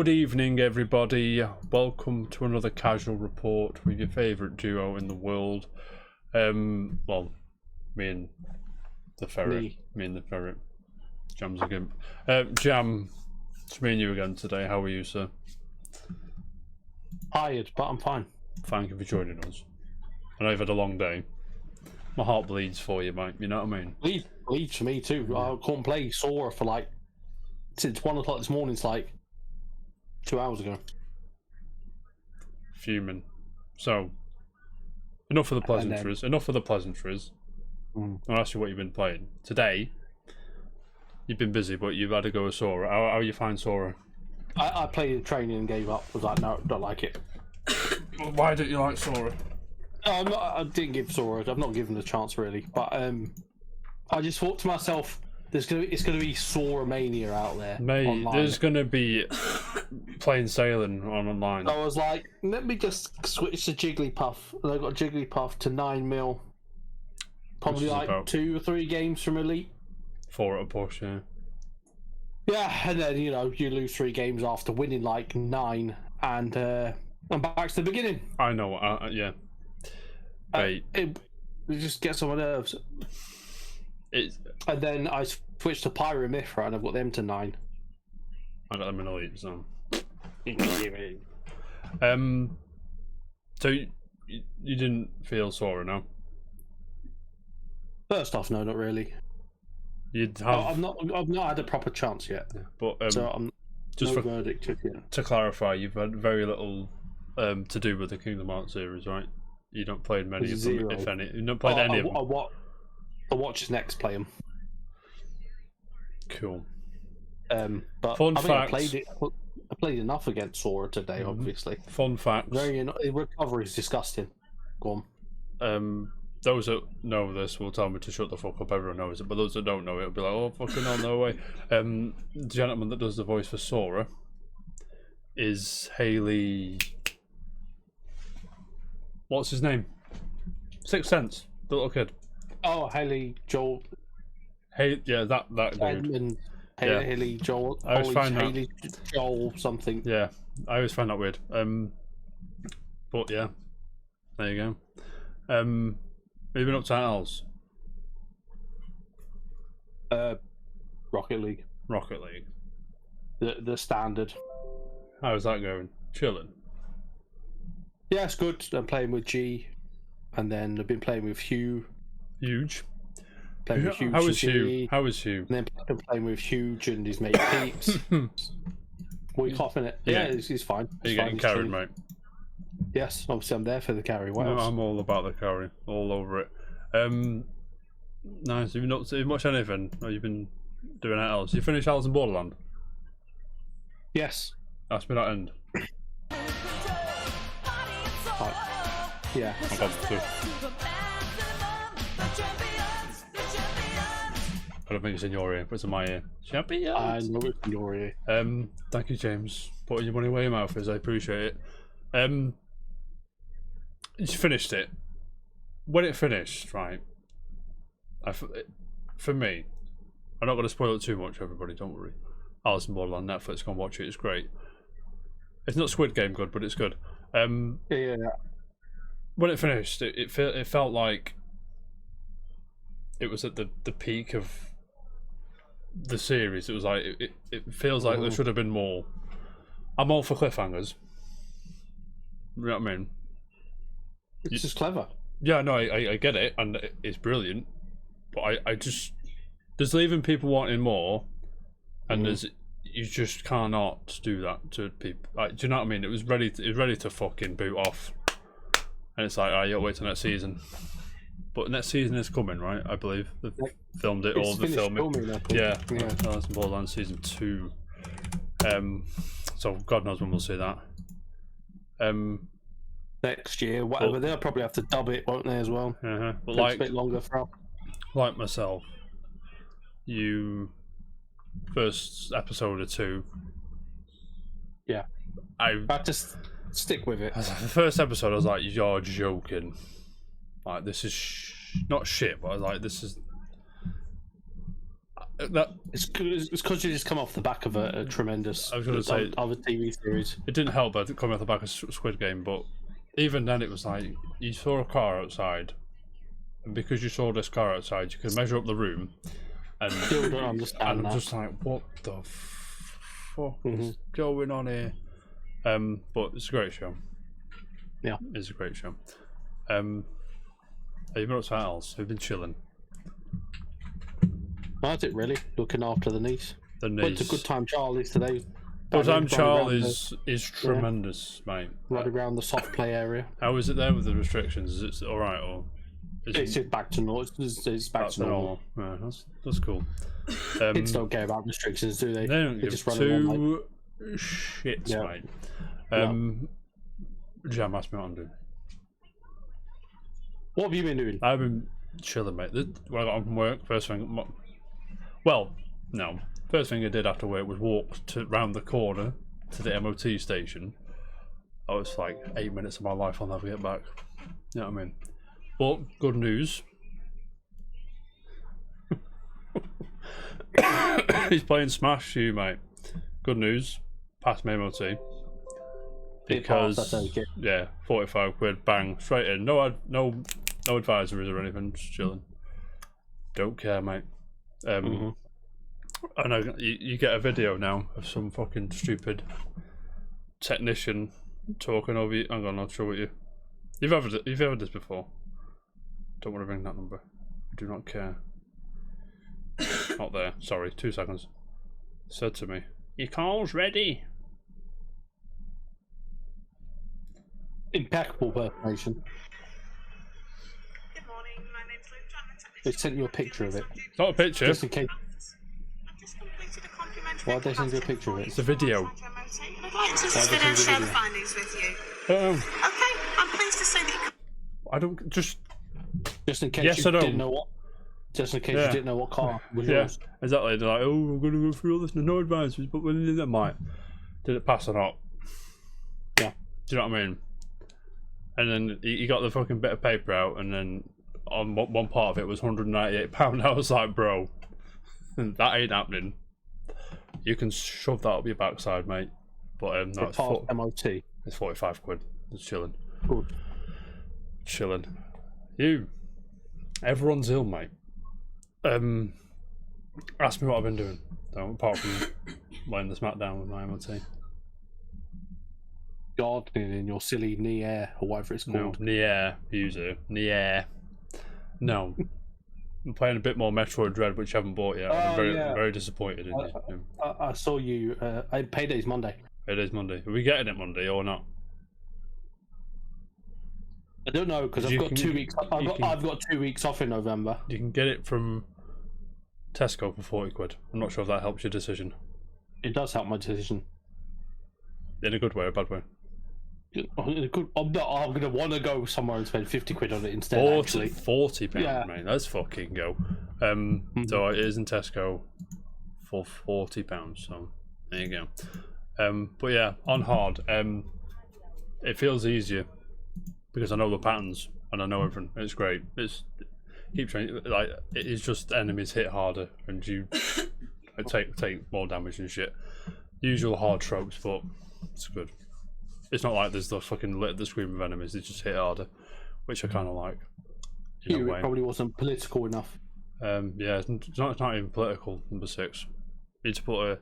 Good evening, everybody. Welcome to another casual report with your favourite duo in the world. Well, me and the ferret. Me and the ferret. Jam's again. Jam, it's me and you again today. How are you, sir? Tired, but I'm fine. Thank you for joining us. I know you've had a long day. My heart bleeds for you, mate. You know what I mean? Bleeds for me too. I couldn't play Sora for like since 1 o'clock this morning. It's like 2 hours ago. Fuming. So, enough of the pleasantries. I'll ask you what you've been playing. Today, you've been busy, but you've had to go with Sora. How you find Sora? I played the training and gave up. Was like, no, don't like it. Why don't you like Sora? I didn't give Sora. I've not given it a chance really. But I just thought to myself, it's gonna be Sora mania out there. Mate, online. there's gonna be plain sailing online. I was like, let me just switch to Jigglypuff. And I got Jigglypuff to 9 mil. Probably like about 2 or 3 games from Elite. 4 at a push, yeah. Yeah, and then you lose 3 games after winning like 9, and I'm back to the beginning. I know, yeah. Mate, it just gets on my nerves. And then I switched to Pyramithra, and I've got them to 9. I got them in Elite, so. So you didn't feel Sora, no? First off, no, not really. You'd have. I've not had a proper chance yet. Yeah, but so I'm just no verdict yet. To clarify, you've had very little to do with the Kingdom Hearts series, right? You don't play many of them, if any. You've not played any of them. I watch Next play them. Cool. But Fun I facts. I played enough against Sora today, obviously. Fun facts. Recovery is disgusting. Go on. Those that know this will tell me to shut the fuck up. Everyone knows it, but those that don't know it will be like, "Oh, fucking hell, no way." The gentleman that does the voice for Sora is Haley. What's his name? Sixth Sense, the little kid. Oh, Haley Joel. Hey, yeah, that dude. Haley Joel. I always find Haley Joel something. Yeah, I always find that weird. But yeah, there you go. Have you been up to else? Rocket League. Rocket League. The standard. How's that going? Chilling. Yeah, it's good. I'm playing with G, and then I've been playing with Hugh. Huge. Playing with Hugh. How is Hugh? How is Hugh? And then I'm playing with Huge and his mate Peeps. What are you coughing at? Yeah, he's fine. Are you getting carried, mate? Yes, obviously I'm there for the carry. What else? I'm all about the carry, all over it. Nice. Have you not seen much anything? Or you've been doing that else? You finished Alice in Borderland? Yes. Ask me that end. Yeah. I got to. I don't think it's in your ear, but it's in my ear. Champions! I know it's in your ear. Thank you, James. Putting your money where your mouth is, I appreciate it. You finished it. When it finished, right? For me, I'm not going to spoil it too much, everybody, don't worry. Alice in Borderland, Netflix, go and watch it, it's great. It's not Squid Game good, but it's good. Yeah. When it finished, it felt like it was at the peak of the series. It was like it feels like there should have been more. I'm all for cliffhangers. You know what I mean? It's just clever. Yeah, no, I get it, and it's brilliant. But I just there's leaving people wanting more, and you just cannot do that to people. Like, do you know what I mean? It was ready to fucking boot off, and it's like, you'll wait till next season. But next season is coming, right? I believe they've filmed it, all the filming. Yeah. Alice in Borderland season 2. So God knows when we'll see that. Next year, whatever. They'll probably have to dub it, won't they, as well? But like a bit longer for. Like myself, you first episode or 2. Yeah. I just stick with it. The first episode, I was like, "You're joking." Like, this is not shit, but I was like, this is. It's because you just come off the back of a tremendous I was gonna say other TV series. it didn't help that coming off the back of Squid Game, but even then it was like you saw a car outside, and because you saw this car outside, you could measure up the room, and Still don't understand and I'm that. just like, what the fuck is going on here? But it's a great show. Yeah, it's a great show. Have you been up to else? We've been chilling. That's it really. Looking after the niece. The Went to niece. Good Time Charlie's today. Good Time Charlie is is tremendous, mate. right around the soft play area. How is it there with the restrictions? Is it all right or? It's just back to normal. It's back to normal. Yeah, that's cool. Kids don't care about restrictions, do they? They don't They give just run around like, shits, Yeah. mate. Jam asked me what I'm doing. what have you been doing? I've been chilling, mate. When I got home from work, first thing. Well, no. First thing I did after work was walk round the corner to the MOT station. That was like 8 minutes of my life I'll never get back. You know what I mean? But good news. He's playing Smash you, mate. Good news. Passed my MOT. Because That's okay. yeah, 45 quid, bang, straight in. No advisories or anything, just chilling. Don't care, mate. I know you get a video now of some fucking stupid technician talking over you. Hang on, I'll show you. You've ever this before. Don't want to ring that number. I do not care. Not there. Sorry, 2 seconds. Said to me, "Your call's ready." Impeccable preparation. Good morning, my name's Luke. I'm a technician. They sent you a picture of it. It's not a picture. Just in case. I've just completed a complimentary Why did they send you a picture of it? It's a video. MOT, and I'd like to Why sit did they and send share you the a findings with you. Oh, Okay, I'm pleased to say that you I don't just. Just in case Yes you or no? didn't know what. Just in case Yeah. you didn't know what car was Yeah, yours. exactly. They're like, "Oh, we're going to go through all this, no advisories, but when did that might did it pass or not?" Yeah. Do you know what I mean? And then you got the fucking bit of paper out, and then on one part of it was £198. I was like, bro, that ain't happening. You can shove that up your backside, mate. But no, It's part of MOT. it's 45 quid. It's chilling. Good. Chilling. Everyone's ill, mate. Ask me what I've been doing. No, apart from laying the smack down with my MOT. Gardening in your silly knee air or whatever it's No, called. Nier user. Nier. No. I'm playing a bit more Metroid Dread, which I haven't bought yet. I'm very disappointed in it. I saw you. Payday's Monday. It is Monday. Are we getting it Monday or not? I don't know because I've got 2 weeks. I've got 2 weeks off in November. You can get it from Tesco for 40 quid. I'm not sure if that helps your decision. It does help my decision. In a good way or a bad way? I'm going to want to go somewhere and spend 50 quid on it instead. Actually, £40, Yeah. mate. Let's fucking go. So it is in Tesco for £40. So there you go. But yeah, on hard. It feels easier because I know the patterns and I know everything. It's great. Keep trying. Like it is just enemies hit harder and you take more damage and shit. Usual hard tropes, but it's good. It's not like there's the fucking lit the screen of enemies. They just hit harder, which I kind of like. In a way. it probably wasn't political enough. Yeah, it's not even political. Number 6. You need to put a.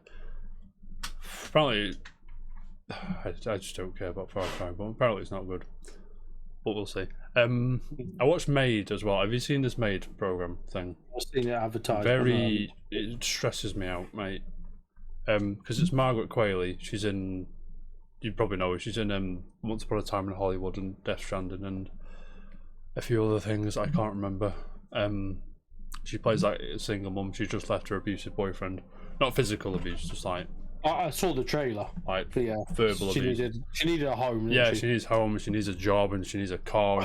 Apparently, I just don't care about Far Cry, but apparently it's not good. But we'll see. I watched Maid as well. Have you seen this Maid program thing? I've seen it advertised. It stresses me out, mate. Because it's Margaret Qualley. She's in. You probably know her. She's in Once Upon a Time in Hollywood and Death Stranding and a few other things I can't remember. She plays like a single mum. She's just left her abusive boyfriend. Not physical abuse, just like I saw the trailer. like But yeah, verbal she abuse. needed a home. Yeah, didn't she needs home. She needs a job, and she needs a car,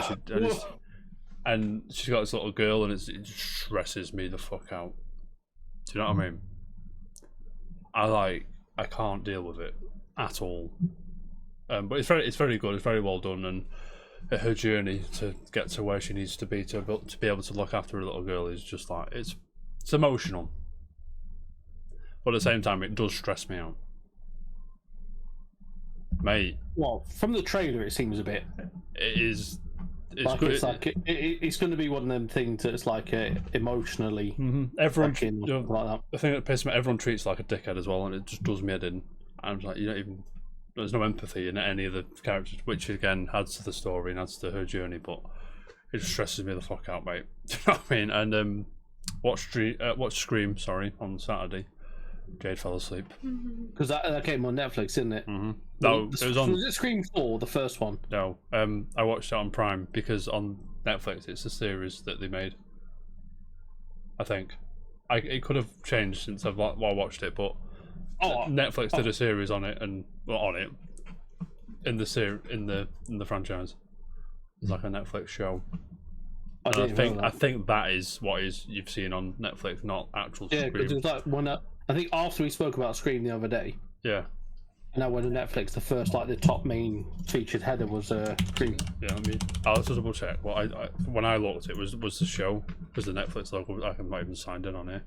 and she's got this little girl, and it just stresses me the fuck out. Do you know what I mean? I can't deal with it at all. But it's very good. It's very well done, and her journey to get to where she needs to be able to look after her little girl is just like it's emotional. But at the same time, it does stress me out, mate. Well, from the trailer, it seems a bit. It is. It's Like good. it's like it's going to be one of them things that's like emotionally. Everyone, fucking you know, like that. the thing that pisses me, everyone treats like a dickhead as well, and it just does me head in. I'm like, you don't even. There's no empathy in any of the characters, which again adds to the story and adds to her journey, but it just stresses me the fuck out, mate. Do you know what I mean? And watch Scream, on Saturday. Jade fell asleep. Because that came on Netflix, didn't it? No, it was on. Was it Scream 4, the first one? No, I watched it on Prime because on Netflix it's a series that they made. I think, it could have changed since I've watched it, but Netflix did a series on it in the franchise. It's like a Netflix show. I think that is what you've seen on Netflix, not actual Scream. Yeah, because it was like when I think after we spoke about Scream the other day. Yeah. And I went to Netflix. The first, the top main featured header was Scream. Yeah, I'll just double check. Well, I when I looked, it was the show, because the Netflix logo. I'm not even signed in on here.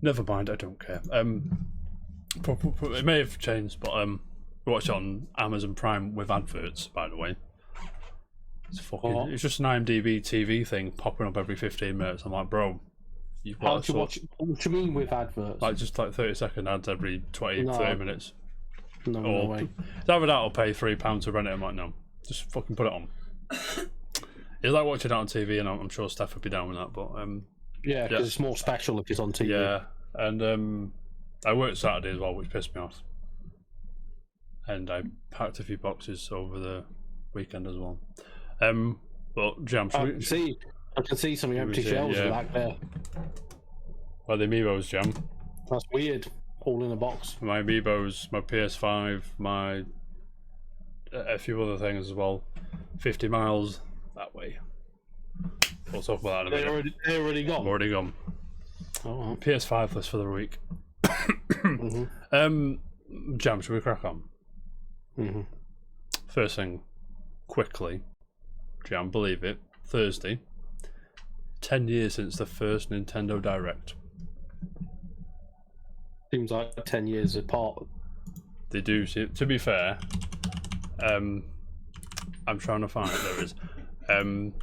Never mind, I don't care. It may have changed, but watch it on Amazon Prime with adverts. By the way, it's fucking. It's just an IMDb TV thing popping up every 15 minutes. I'm like, bro. How do you watch? What do you mean with adverts? Like just 30-second ads every 30 minutes. No way. It's either that or pay £3 to rent it. I'm like, no, just fucking put it on. It's like watching it on TV, and I'm sure Steph would be down with that. But yeah, because it's more special if it's on TV. Yeah, and I worked Saturday as well, which pissed me off. And I packed a few boxes over the weekend as well. But Jam, I can see some empty shelves back there. Well, the Amiibos, Jam. That's weird. All in a box. My Amiibos, my PS5, a few other things as well. 50 miles that way. We'll talk about that in a minute. They're already gone? Already gone. Oh. PS5 list for the week. Jam, should we crack on? First thing, quickly. Jam, believe it. Thursday. 10 years since the first Nintendo Direct. Seems like 10 years apart. They do. To be fair, I'm trying to find it. There is. Do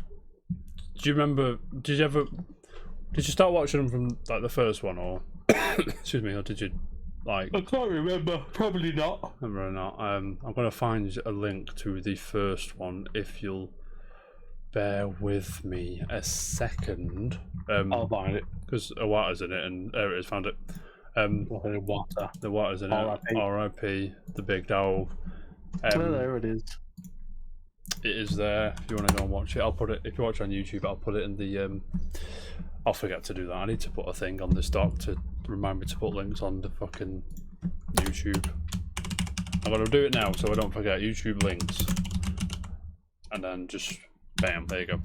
you remember? Did you start watching them from like the first one, or excuse me, or did you like? I can't remember. Probably not. Probably not. I'm gonna find a link to the first one if you'll bear with me a second. I'll find it because Iwata's in it, and there it is. Found it. Iwata. The Iwata's in it. R.I.P. The big dog. There it is. It is there. If you want to go and watch it, I'll put it. If you watch it on YouTube, I'll put it in the. I'll forget to do that. I need to put a thing on this doc to remind me to put links on the fucking YouTube. I'm gonna do it now so I don't forget. YouTube links, and then just bam, there you go.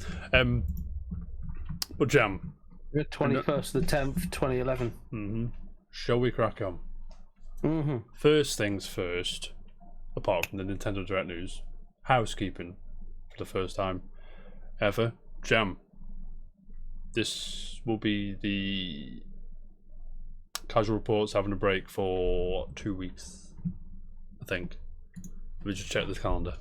But Jam. 21st of the 10th, 2011. Shall we crack on? First things first. Apart from the Nintendo Direct news, housekeeping for the first time ever. Jam. This will be the Casual Reports having a break for 2 weeks, I think. Let me just check this calendar.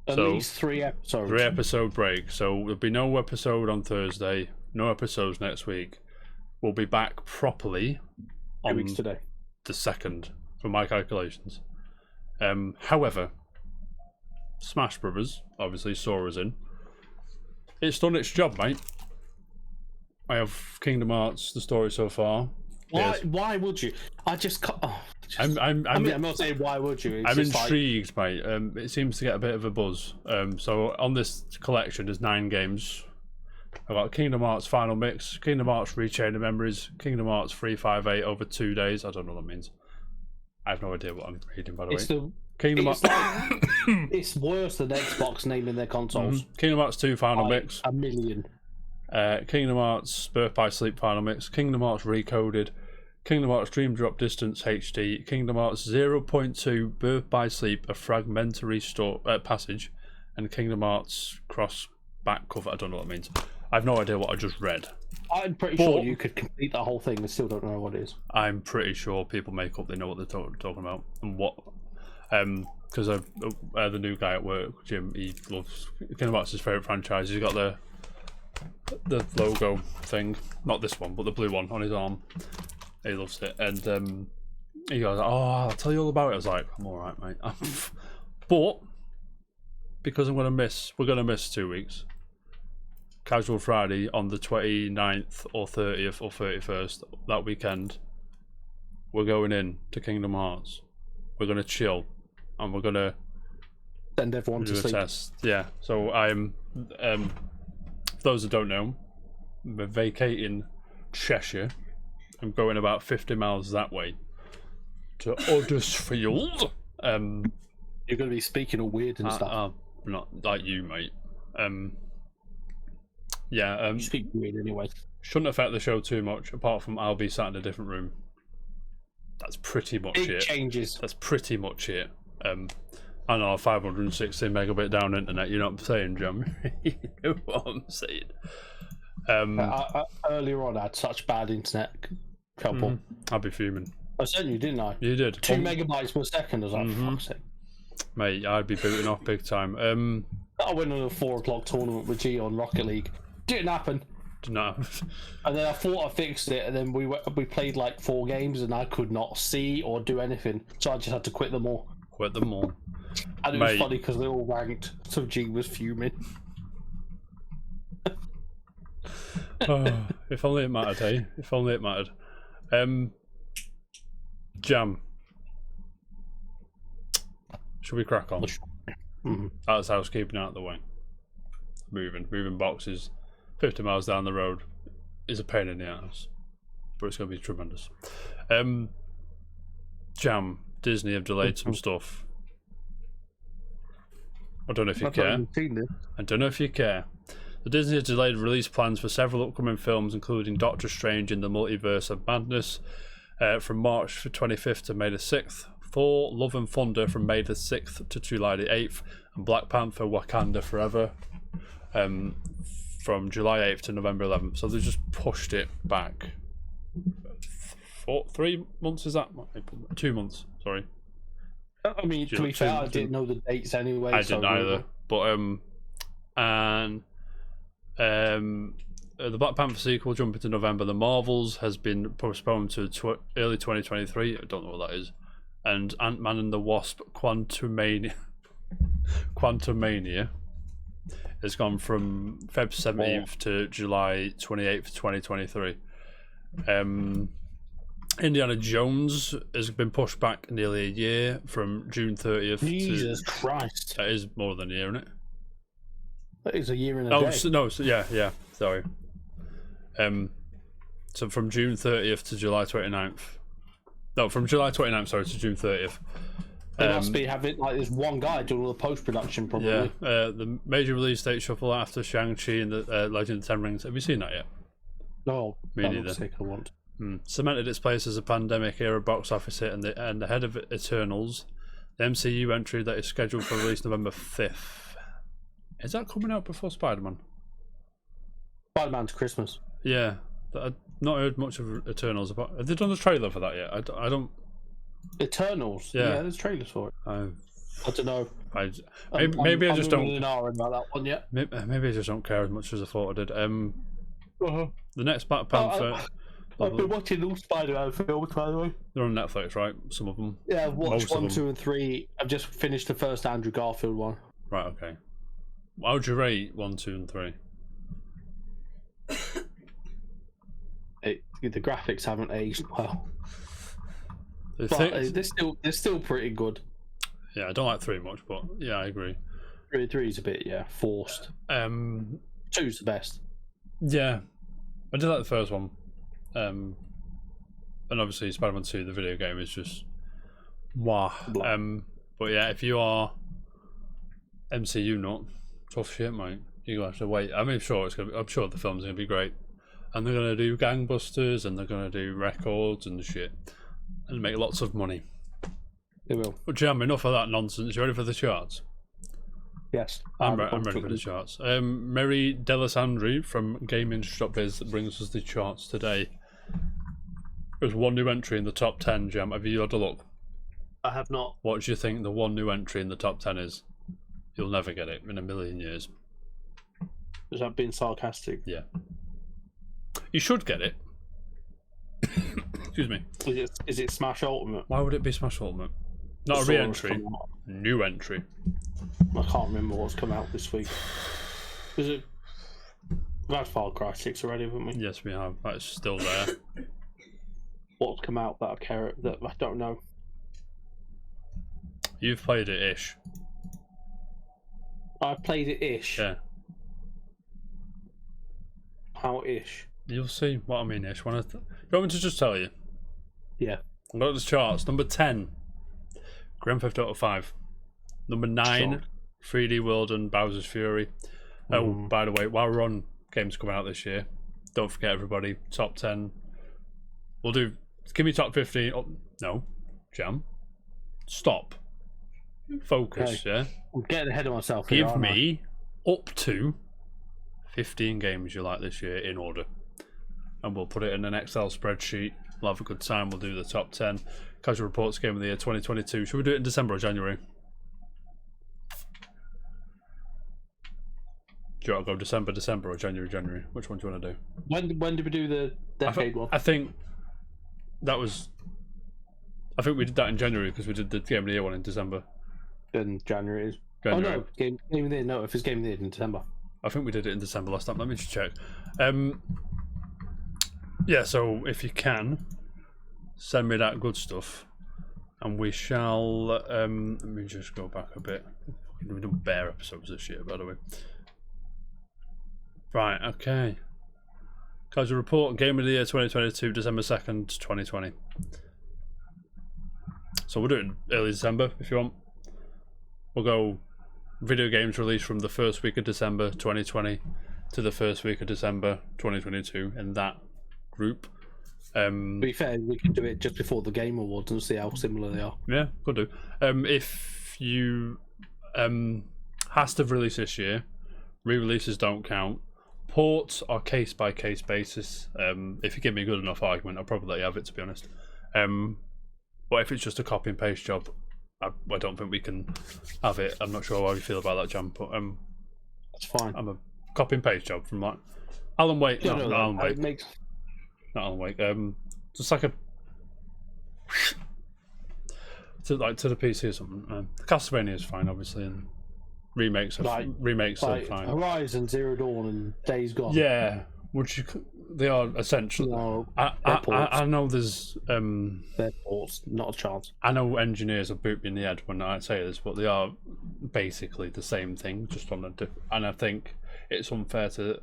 At least 3 episodes. 3 episode break. So there'll be no episode on Thursday, no episodes next week. We'll be back properly on 2 weeks today. The 2nd, for my calculations. However, Smash Brothers obviously saw us in. It's done its job, mate. I have Kingdom Hearts, the story so far. Why would you? I just can't. I'm not saying why would you. I'm intrigued, mate. It seems to get a bit of a buzz. So on this collection, there's 9 games. I've got Kingdom Hearts Final Mix, Kingdom Hearts Rechain of Memories, Kingdom Hearts 358 over 2 days. I don't know what that means. I have no idea what I'm reading, by the way. Kingdom Hearts. It's worse than Xbox naming their consoles. Kingdom Hearts 2 Final Mix. A million. Kingdom Hearts Birth by Sleep Final Mix, Kingdom Hearts Recoded, Kingdom Hearts Dream Drop Distance HD, Kingdom Hearts 0.2 Birth by Sleep, a fragmentary passage, and Kingdom Hearts Cross Back Cover. I don't know what that means. I've no idea what I just read. I'm pretty sure you could complete that whole thing and still don't know what it is. I'm pretty sure people make up they know what they're talking about and what. Because the new guy at work, Jim, he loves Kingdom Hearts. His favorite franchise. He's got the logo thing, not this one, but the blue one on his arm. He loves it, and he goes, "Oh, I'll tell you all about it." I was like, "I'm all right, mate." But because we're gonna miss 2 weeks. Casual Friday on the 29th or 30th or 31st that weekend. We're going in to Kingdom Hearts. We're gonna chill, and we're gonna send everyone to do a sleep. test. Yeah. So I'm. For those that don't know, we're vacating Cheshire. I'm going about 50 miles that way to Huddersfield. You're going to be speaking all weird and stuff. Not like you, mate. Yeah. You speak weird anyway. Shouldn't affect the show too much, apart from I'll be sat in a different room. That's pretty much Big it. changes. That's pretty much it. I know 560 megabit down internet. You know what I'm saying, Jim? You know what I'm saying. Earlier on, I had such bad internet trouble. I'd be fuming. I sent you, didn't I? You did. 2 megabytes per second. I was like, fuck's sake. Mate, I'd be booting off big time. I went on a 4 o'clock tournament with G on Rocket League. Didn't happen. Did not. And then I thought I fixed it, and then we played like 4 games, and I could not see or do anything, so I just had to quit them all. Quit them all. And it was funny because they all ranked, so G was fuming. Oh, if only it mattered, eh? If only it mattered. Jam. Should we crack on? That's housekeeping out of the way. Moving boxes 50 miles down the road is a pain in the ass, but it's going to be tremendous. Jam. Disney have delayed some stuff. I don't know if you care. I don't know if you care. The Disney has delayed release plans for several upcoming films, including Doctor Strange in the Multiverse of Madness from March 25th to May the 6th, Thor Love and Thunder from May the 6th to July the 8th, and Black Panther Wakanda Forever from July 8th to November 11th. So they just pushed it back. 3 months, is that? 2 months, sorry. I mean, to be fair, I didn't know the dates anyway. I didn't either. But the Black Panther sequel jumping to November. The Marvels has been postponed to early 2023. I don't know what that is. And Ant-Man and the Wasp Quantumania has gone from Feb 17th to July 28th, 2023. Indiana Jones has been pushed back nearly a year from June 30th. Jesus Christ. That is more than a year, isn't it? That is a year and a day. Yeah, sorry. So from June 30th to July 29th. No, from July 29th, sorry, to June 30th. They must be having, like, there's one guy doing all the post-production, probably. Yeah, the major release date shuffle after Shang-Chi and the Legend of the Ten Rings. Have you seen that yet? No, Me neither. I want. Cemented its place as a pandemic-era box office hit and the head of Eternals, the MCU entry that is scheduled for release November 5th. Is that coming out before Spider-Man? Spider-Man's Christmas. Yeah, I've not heard much of Eternals. Have they done the trailer for that yet? I don't... Eternals? Yeah, there's trailers for it. I don't know. Maybe I just don't... about that one yet. Maybe I just don't care as much as I thought I did. The next Black Panther... I've been watching all Spider-Man films, by the way. They're on Netflix, right? Some of them. Yeah, I've watched 1, 2, and 3. I've just finished the first Andrew Garfield one. Right, okay. How would you rate 1, 2, and 3? The graphics haven't aged well. But they're still pretty good. Yeah, I don't like 3 much, but yeah, I agree. 3's a bit, forced. 2's the best. Yeah, I did like the first one. And obviously Spider-Man 2, the video game, is just wow. But yeah, if you are MCU nut, tough shit, mate. You're gonna have to wait. I'm sure the film's gonna be great, and they're gonna do gangbusters, and they're gonna do records and shit, and make lots of money. They will. But Jam, enough of that nonsense. You ready for the charts? Yes. I'm ready for the charts. Mary Delisandri from Gaming Shop Biz brings us the charts today. There's one new entry in the top 10, Jam. Have you had a look? I have not. What do you think the one new entry in the top 10 is? You'll never get it in a million years. Is that being sarcastic? Yeah. You should get it. Excuse me. Is it Smash Ultimate? Why would it be Smash Ultimate? Not a re-entry. New entry. I can't remember what's come out this week. Is it? We've had Far Cry 6 already, haven't we? Yes, we have. That's still there. What's come out that I don't know? You've played it ish. I've played it ish. Yeah. How ish? You'll see what I mean ish. You want me to just tell you? Yeah. I've got the charts. Number 10, Grand Theft Auto 5. Number 9, 3D World and Bowser's Fury. Oh, by the way, while we're on games coming out this year, don't forget everybody, top 10. We'll do, give me top 15. Oh, no, Jam. Stop. Focus, Okay. yeah? I'm getting ahead of myself here, Give aren't I? me up to 15 games you like this year in order. And we'll put it in an Excel spreadsheet. We'll have a good time. We'll do the top 10 Casual Reports Game of the Year 2022. Should we do it in December or January? Do you want to go December or January? Which one do you want to do? When did we do the decade one? I think that was. I think we did that in January because we did the Game of the Year one in December. Then January is. January. Oh no, game of the year. No, if it's game of the year in December. I think we did it in December last time. Let me just check. Yeah, so if you can, send me that good stuff, and we shall. Let me just go back a bit. We've done bare episodes this year, by the way. Right, okay. Casual Report, Game of the Year 2022, December 2nd, 2020. So we'll do it early December if you want. We'll go video games released from the first week of December 2020 to the first week of December 2022 in that group. To be fair, we can do it just before the Game Awards and see how similar they are. Yeah, could do. If you has to release this year, re-releases don't count. Ports are case by case basis. If you give me a good enough argument, I'll probably let you have it, to be honest. But if it's just a copy and paste job, I don't think we can have it. I'm not sure how you feel about that, Jam, but That's fine. I'm a copy and paste job from like Alan Wake. Yeah, No, no, Alan Wake. it makes... Not Alan Wake. Just like a to the PC or something. Castlevania is fine, obviously, and remakes are fine. Horizon Zero Dawn and Days Gone. Yeah, they are essentially. No, I know there's they're ports, not a chance. I know engineers will boot me in the head when I say this, but they are basically the same thing, just on a different. And I think it's unfair to.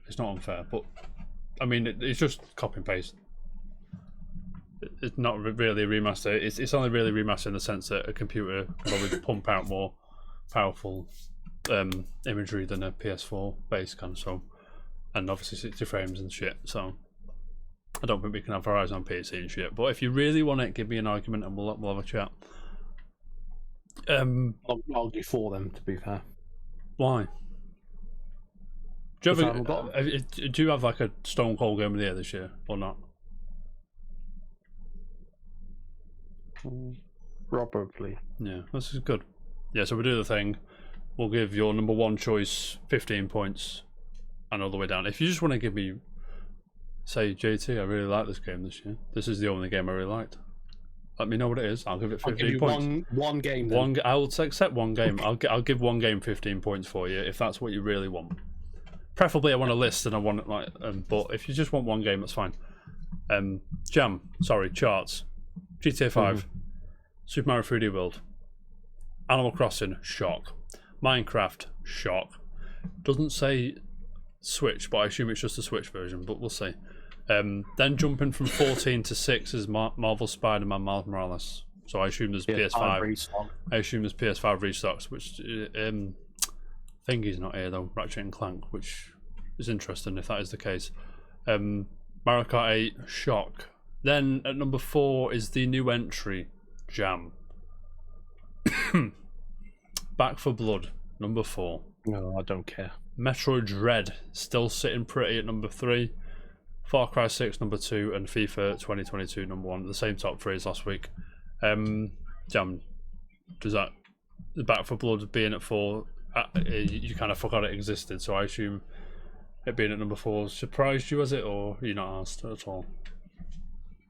It's not unfair, but I mean it's just copy and paste. It's not really a remaster. It's only really remaster in the sense that a computer can probably pump out more powerful imagery than a PS4 base console, and obviously 60 frames and shit. So I don't think we can have Horizon on PC and shit. But if you really want it, give me an argument and we'll have a chat. I'll argue for them, to be fair. Why? Do If you have like a Stone Cold Game of the Year this year or not? Probably. Yeah, this is good. Yeah, so we do the thing. We'll give your number one choice 15 points and all the way down. If you just want to give me, say, JT, I really like this game this year. This is the only game I really liked. Let me know what it is. I'll give it 15 points. One game. Then. I'll accept one game. I'll give one game 15 points for you if that's what you really want. Preferably, I want a list and I want it like. But if you just want one game, that's fine. Charts. GTA 5, Super Mario 3D World, Animal Crossing, shock. Minecraft, shock. Doesn't say Switch, but I assume it's just a Switch version, but we'll see. Then jumping from 14 to 6 is Marvel Spider-Man Miles Morales. So I assume there's PS5. I assume there's PS5 restocks, which Thingy's not here though, Ratchet and Clank, which is interesting if that is the case. Mario Kart 8, shock. Then at number 4 is the new entry, Jam. Back for Blood, number 4. No, I don't care. Metroid Dread, still sitting pretty at number 3. Far Cry 6, number 2, and FIFA 2022, number 1. The same top 3 as last week. Jam, does that Back for Blood being at 4? You kind of forgot it existed, so I assume it being at number 4 surprised you, has it, or are you not asked at all?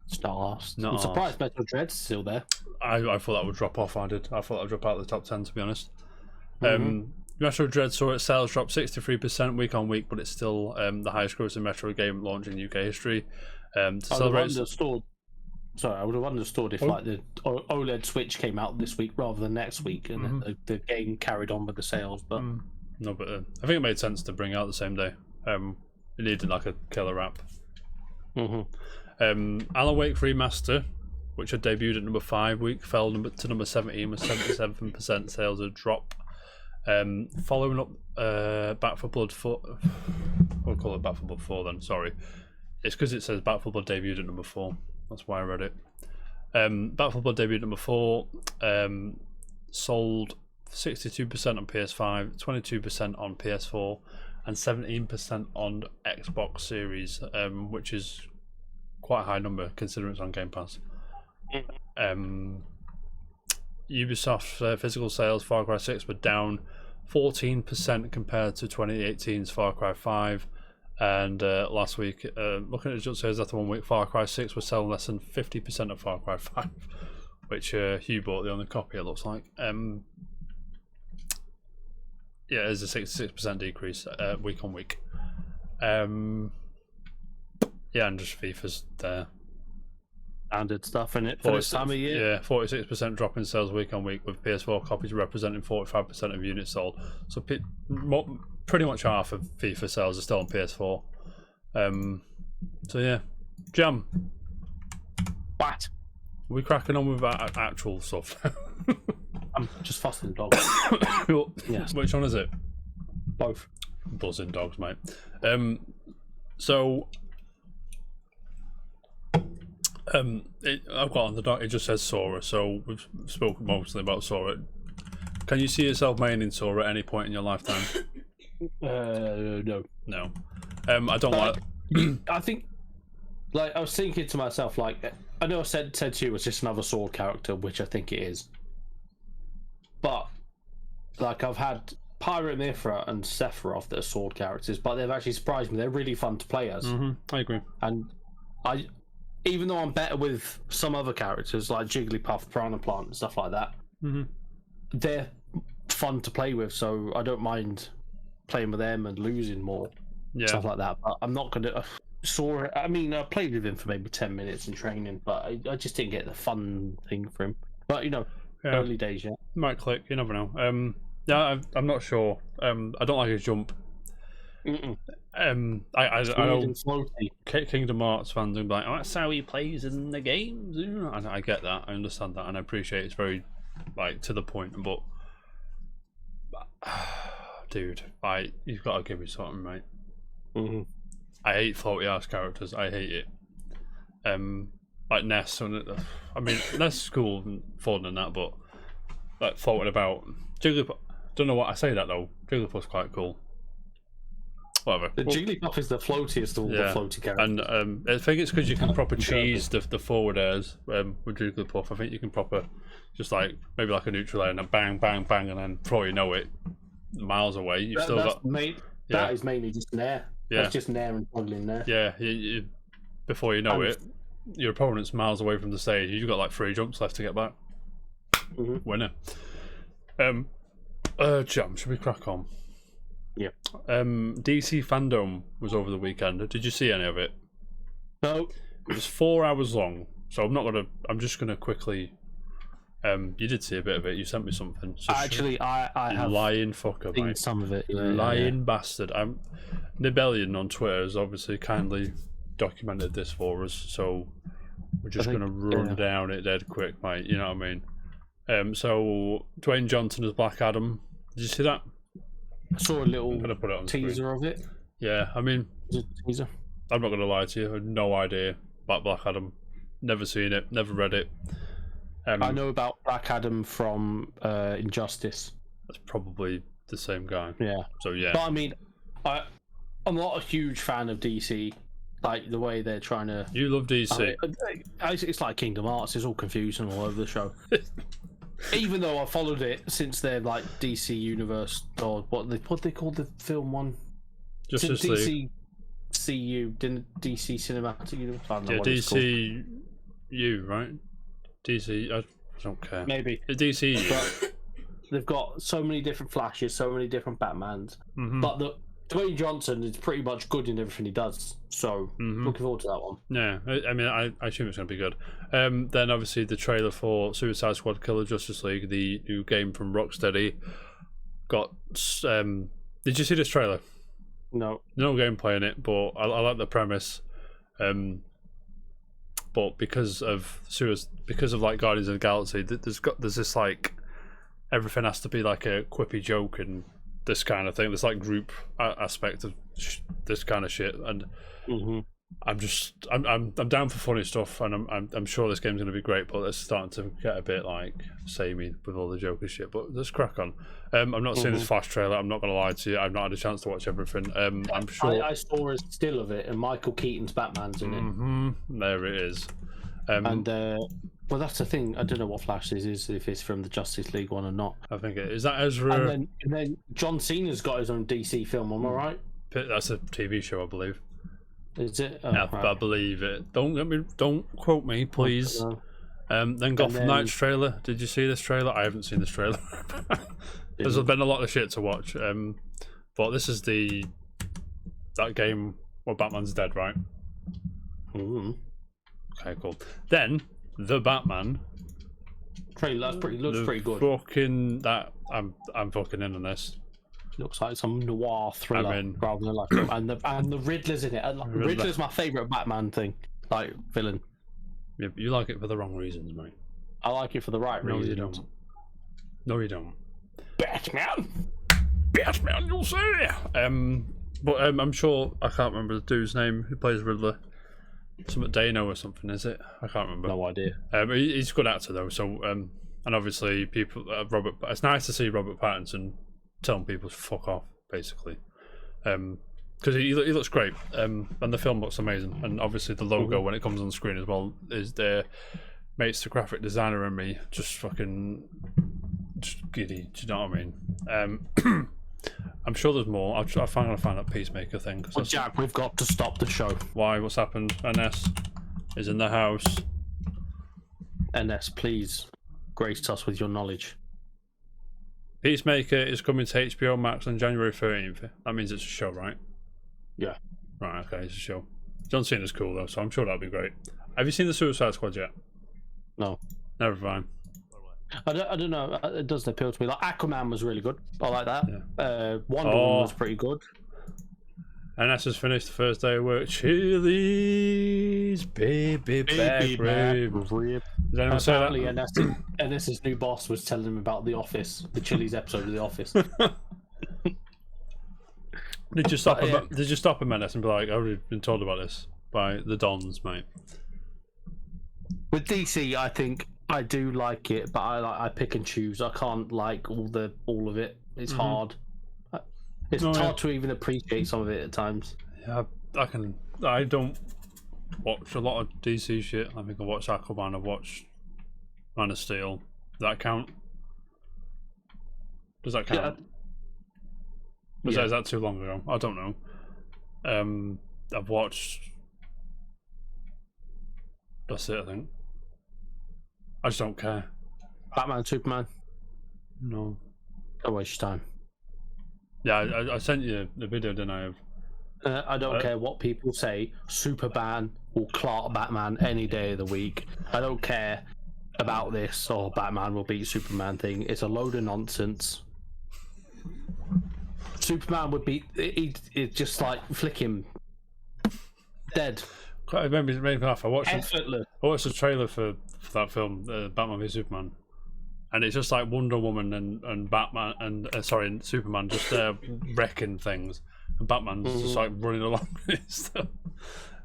It's not asked. Not I'm surprised Metroid Dread's still there. I thought that would drop off. I thought that would drop out of the top 10, to be honest. Metroid Dread saw its sales drop 63% week on week, but it's still the highest grossing Metroid game launched in UK history. I would have understood if like the OLED Switch came out this week rather than next week, and the game carried on with the sales. But no, but I think it made sense to bring out the same day. It needed like a killer app. Alan Wake Remaster, which had debuted at number 5 week, fell to number 17 with 77% sales a drop. Following up Back for Blood 4, we'll call it Back for Blood 4 then, sorry. It's because it says Back for Blood debuted at number 4. That's why I read it. Back for Blood debuted at number 4, sold 62% on PS5, 22% on PS4, and 17% on Xbox Series, which is quite a high number considering it's on Game Pass. Ubisoft physical sales Far Cry 6 were down 14% compared to 2018's Far Cry 5, and last week, looking at the results sales after 1 week, Far Cry 6 was selling less than 50% of Far Cry 5, which Hugh bought the only copy, it looks like. Yeah, there's a 66% decrease week on week. Yeah, and just FIFA's there. Standard stuff in it for this time of year. Yeah, 46% drop in sales week on week, with PS4 copies representing 45% of units sold. So pretty much half of FIFA sales are still on PS4. So yeah, Jam. What? We cracking on with our actual stuff. I'm just fussing dogs. Yes. Which one is it? Both. Buzzing dogs, mate. So I've got on the dock, it just says Sora, so we've spoken mostly about Sora. Can you see yourself maining Sora at any point in your lifetime? No. I don't like. I think, like, I was thinking to myself, like, I know I said to you it's just another sword character, which I think it is. But, like, I've had Pyro Mithra and Sephiroth that are sword characters, but they've actually surprised me. They're really fun to play as. I agree. And even though I'm better with some other characters like Jigglypuff, Piranha Plant, and stuff like that, they're fun to play with, so I don't mind playing with them and losing more, stuff like that. But I'm not gonna I played with him for maybe 10 minutes in training, but I just didn't get the fun thing for him. But early days yet. Might click, you never know. I'm not sure. I don't like his jump. I know Kingdom Hearts fans will be like, oh, that's how he plays in the games. I get that, I understand that, and I appreciate it's very like to the point. But dude, you've got to give me something, mate. I hate floaty ass characters. I hate it. Like Ness. I mean, Ness is cool and fun and that, but like floating about Jigglypuff. Don't know what I say that though. Jigglypuff's quite cool. Whatever. The Jigglypuff is the floatiest of all the floaty characters. And I think it's because you can proper cheese the forward airs with Jigglypuff. I think you can proper just like maybe like a neutral air and then bang, bang, bang, and then before you know it, miles away, you've still got. That is mainly just an air. Yeah. That's just an air and juggling there. Yeah, you, before you know it, your opponent's miles away from the stage. You've got like 3 jumps left to get back. Winner. Jam, should we crack on? Yeah. DC Fandom was over the weekend. Did you see any of it? No. It was 4 hours long, so I'm just gonna quickly. You did see a bit of it. You sent me something. So actually, I have lying fucker, seen mate. some of it. Lying bastard. Nibellion on Twitter has obviously kindly documented this for us, so we're just gonna run down it dead quick, mate. You know what I mean? So Dwayne Johnson as Black Adam. Did you see that? I saw a little teaser of it. Yeah, I mean, teaser. I'm not gonna lie to you. I had no idea about Black Adam. Never seen it. Never read it. I know about Black Adam from Injustice. That's probably the same guy. Yeah. So yeah. But I mean, I'm not a huge fan of DC. Like the way they're trying to. You love DC. It's like Kingdom Hearts. It's all confusing all over the show. Even though I followed it since their like DC Universe or what they called the film one. Justice League. CU didn't DC Cinematic Universe. I don't know Yeah, what it's called. DCU, right? DC. I don't care. Maybe. DCU. But they've got so many different Flashes, so many different Batmans. But the Dwayne Johnson is pretty much good in everything he does. So looking forward to that one. Yeah, I mean, I assume it's going to be good. Then obviously the trailer for Suicide Squad Killer Justice League, the new game from Rocksteady, got. Did you see this trailer? No gameplay in it, but I like the premise. But because of like Guardians of the Galaxy, there's this like everything has to be like a quippy joke and this kind of thing. There's like group aspect of this kind of shit, and I'm down for funny stuff, and I'm sure this game's going to be great. But it's starting to get a bit like samey with all the Joker shit. But let's crack on. I'm not seeing this Flash trailer. I'm not going to lie to you. I've not had a chance to watch everything. I'm sure I saw a still of it, and Michael Keaton's Batman's in it. There it is. Well, that's the thing. I don't know what Flash is if it's from the Justice League one or not. I think it is. That Ezra. And then John Cena's got his own DC film. Am I right? That's a TV show, I believe. Is it? Oh, Yeah, right. I believe it. Don't quote me, please. Then Gotham Knights trailer. Did you see this trailer? I haven't seen this trailer. There's been a lot of shit to watch. But this is that game where Batman's dead, right? Okay, cool. Then the Batman trailer looks pretty good. Fucking that I'm fucking in on this. Looks like some noir thriller rather than like and the Riddler's in it. Riddler's my favourite Batman thing, like villain. Yeah, you like it for the wrong reasons, mate. I like it for the right reasons. No, you don't. No, you don't. Batman, you'll say. But I'm sure I can't remember the dude's name who plays Riddler. Something Dano or something, is it? I can't remember. No idea. He's a good actor though. So and obviously people it's nice to see Robert Pattinson telling people to fuck off, basically, because he looks great, and the film looks amazing, and obviously the logo when it comes on the screen as well is there. Makes the graphic designer and me just fucking giddy. Do you know what I mean? I'm sure there's more. I'm gonna find that Peacemaker thing. Well, Jack, we've got to stop the show. Why? What's happened? NS is in the house. NS, please grace us with your knowledge. Peacemaker is coming to HBO Max on January 13th. That means it's a show, right? Yeah. Right, okay, it's a show. John Cena's cool though, so I'm sure that'll be great. Have you seen the Suicide Squad yet? No. Never mind. I don't know. It doesn't appeal to me. Like Aquaman was really good. I like that. Yeah. Wonder Woman was pretty good. And that's just finished the first day of work. Chili's baby back rib. Does anyone say that? NS's new boss was telling him about The Office, the Chili's episode of The Office. Did you stop him, NS, and be like, I've already been told about this by the Dons, mate? With DC, I think I do like it, but I pick and choose. I can't like all of it. It's hard. It's hard to even appreciate some of it at times. Yeah, I don't watch a lot of DC shit. I think I watched Aquaman. I watched Man of Steel. Does that count? Does that count? Yeah. Is that too long ago? I don't know. I've watched. That's it, I think. I just don't care. Batman, Superman. No. Don't waste your time. Yeah, I sent you the video, didn't I? I don't care what people say. Superman will Clark Batman any day of the week. I don't care about this or Batman will beat Superman thing. It's a load of nonsense. Superman would beat it just like flick him dead. It made me laugh. I watched Effortless. the trailer for that film, Batman v Superman, and it's just like Wonder Woman and Batman and Superman just wrecking things, and Batman's just like running along with stuff.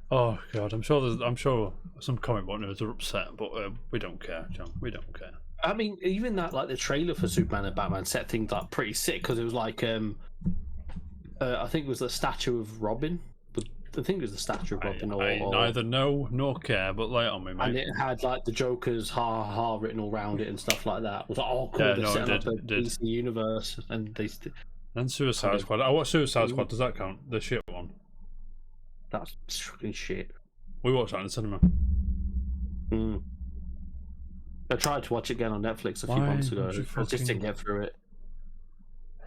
Oh god, I'm sure some comic book nerds are upset, but we don't care, John. We don't care. I mean, even that, like the trailer for Superman and Batman set things like pretty sick because it was like, I think it was the statue of Robin. But I think it was the statue of Robin, I neither know nor care, but lay it on me, mate. and it had like the Joker's ha ha ha written all around it and stuff like that. It was like, oh, cool, Yeah, they're no, it setting up did, the DC universe, and they. And Suicide Squad. Oh, what Suicide Squad does that count? The shit one. That's fucking shit. We watched that in the cinema. I tried to watch it again on Netflix a few months ago. I just didn't get through it.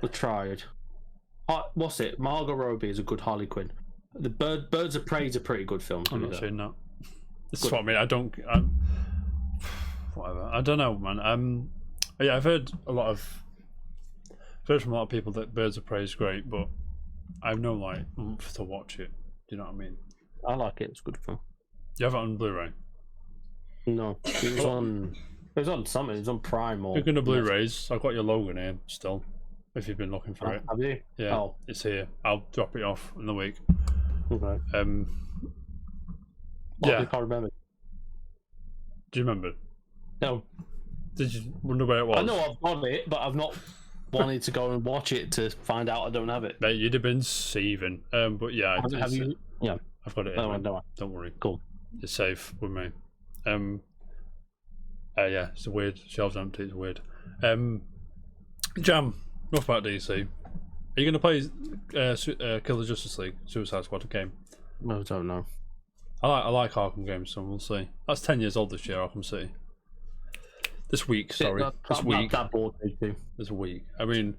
I tried. What's it? Margot Robbie is a good Harley Quinn. The Birds of Prey is a pretty good film. I'm not saying that. This is what I mean. Whatever. I don't know, man. Yeah, I've heard from a lot of people that Birds of Prey is great, but I've no like oomph to watch it. Do you know what I mean? I like it. It's a good film. You have it on Blu-ray? No, it was on. It was on something. It was on Prime or. Speaking of Blu-rays, I've got your Logan here still. If you've been looking for it, have you? Yeah, Oh. It's here. I'll drop it off in the week. Okay. Yeah. I can't remember. Do you remember? No. Did you wonder where it was? I know I've got it, but I've not wanted to go and watch it to find out I don't have it. Mate, you'd have been seething. But yeah, Have you? Yeah. I've got it. No, in, no. Don't worry. Cool. It's safe with me. Yeah, it's weird. Shelves empty. It's weird. Jam. Enough about DC. Are you going to play Kill the Justice League Suicide Squad game? No, I don't know. I like Arkham games, so we'll see. That's 10 years old this year, Arkham City. This week, sorry. This week. That bored me too. This week. I mean,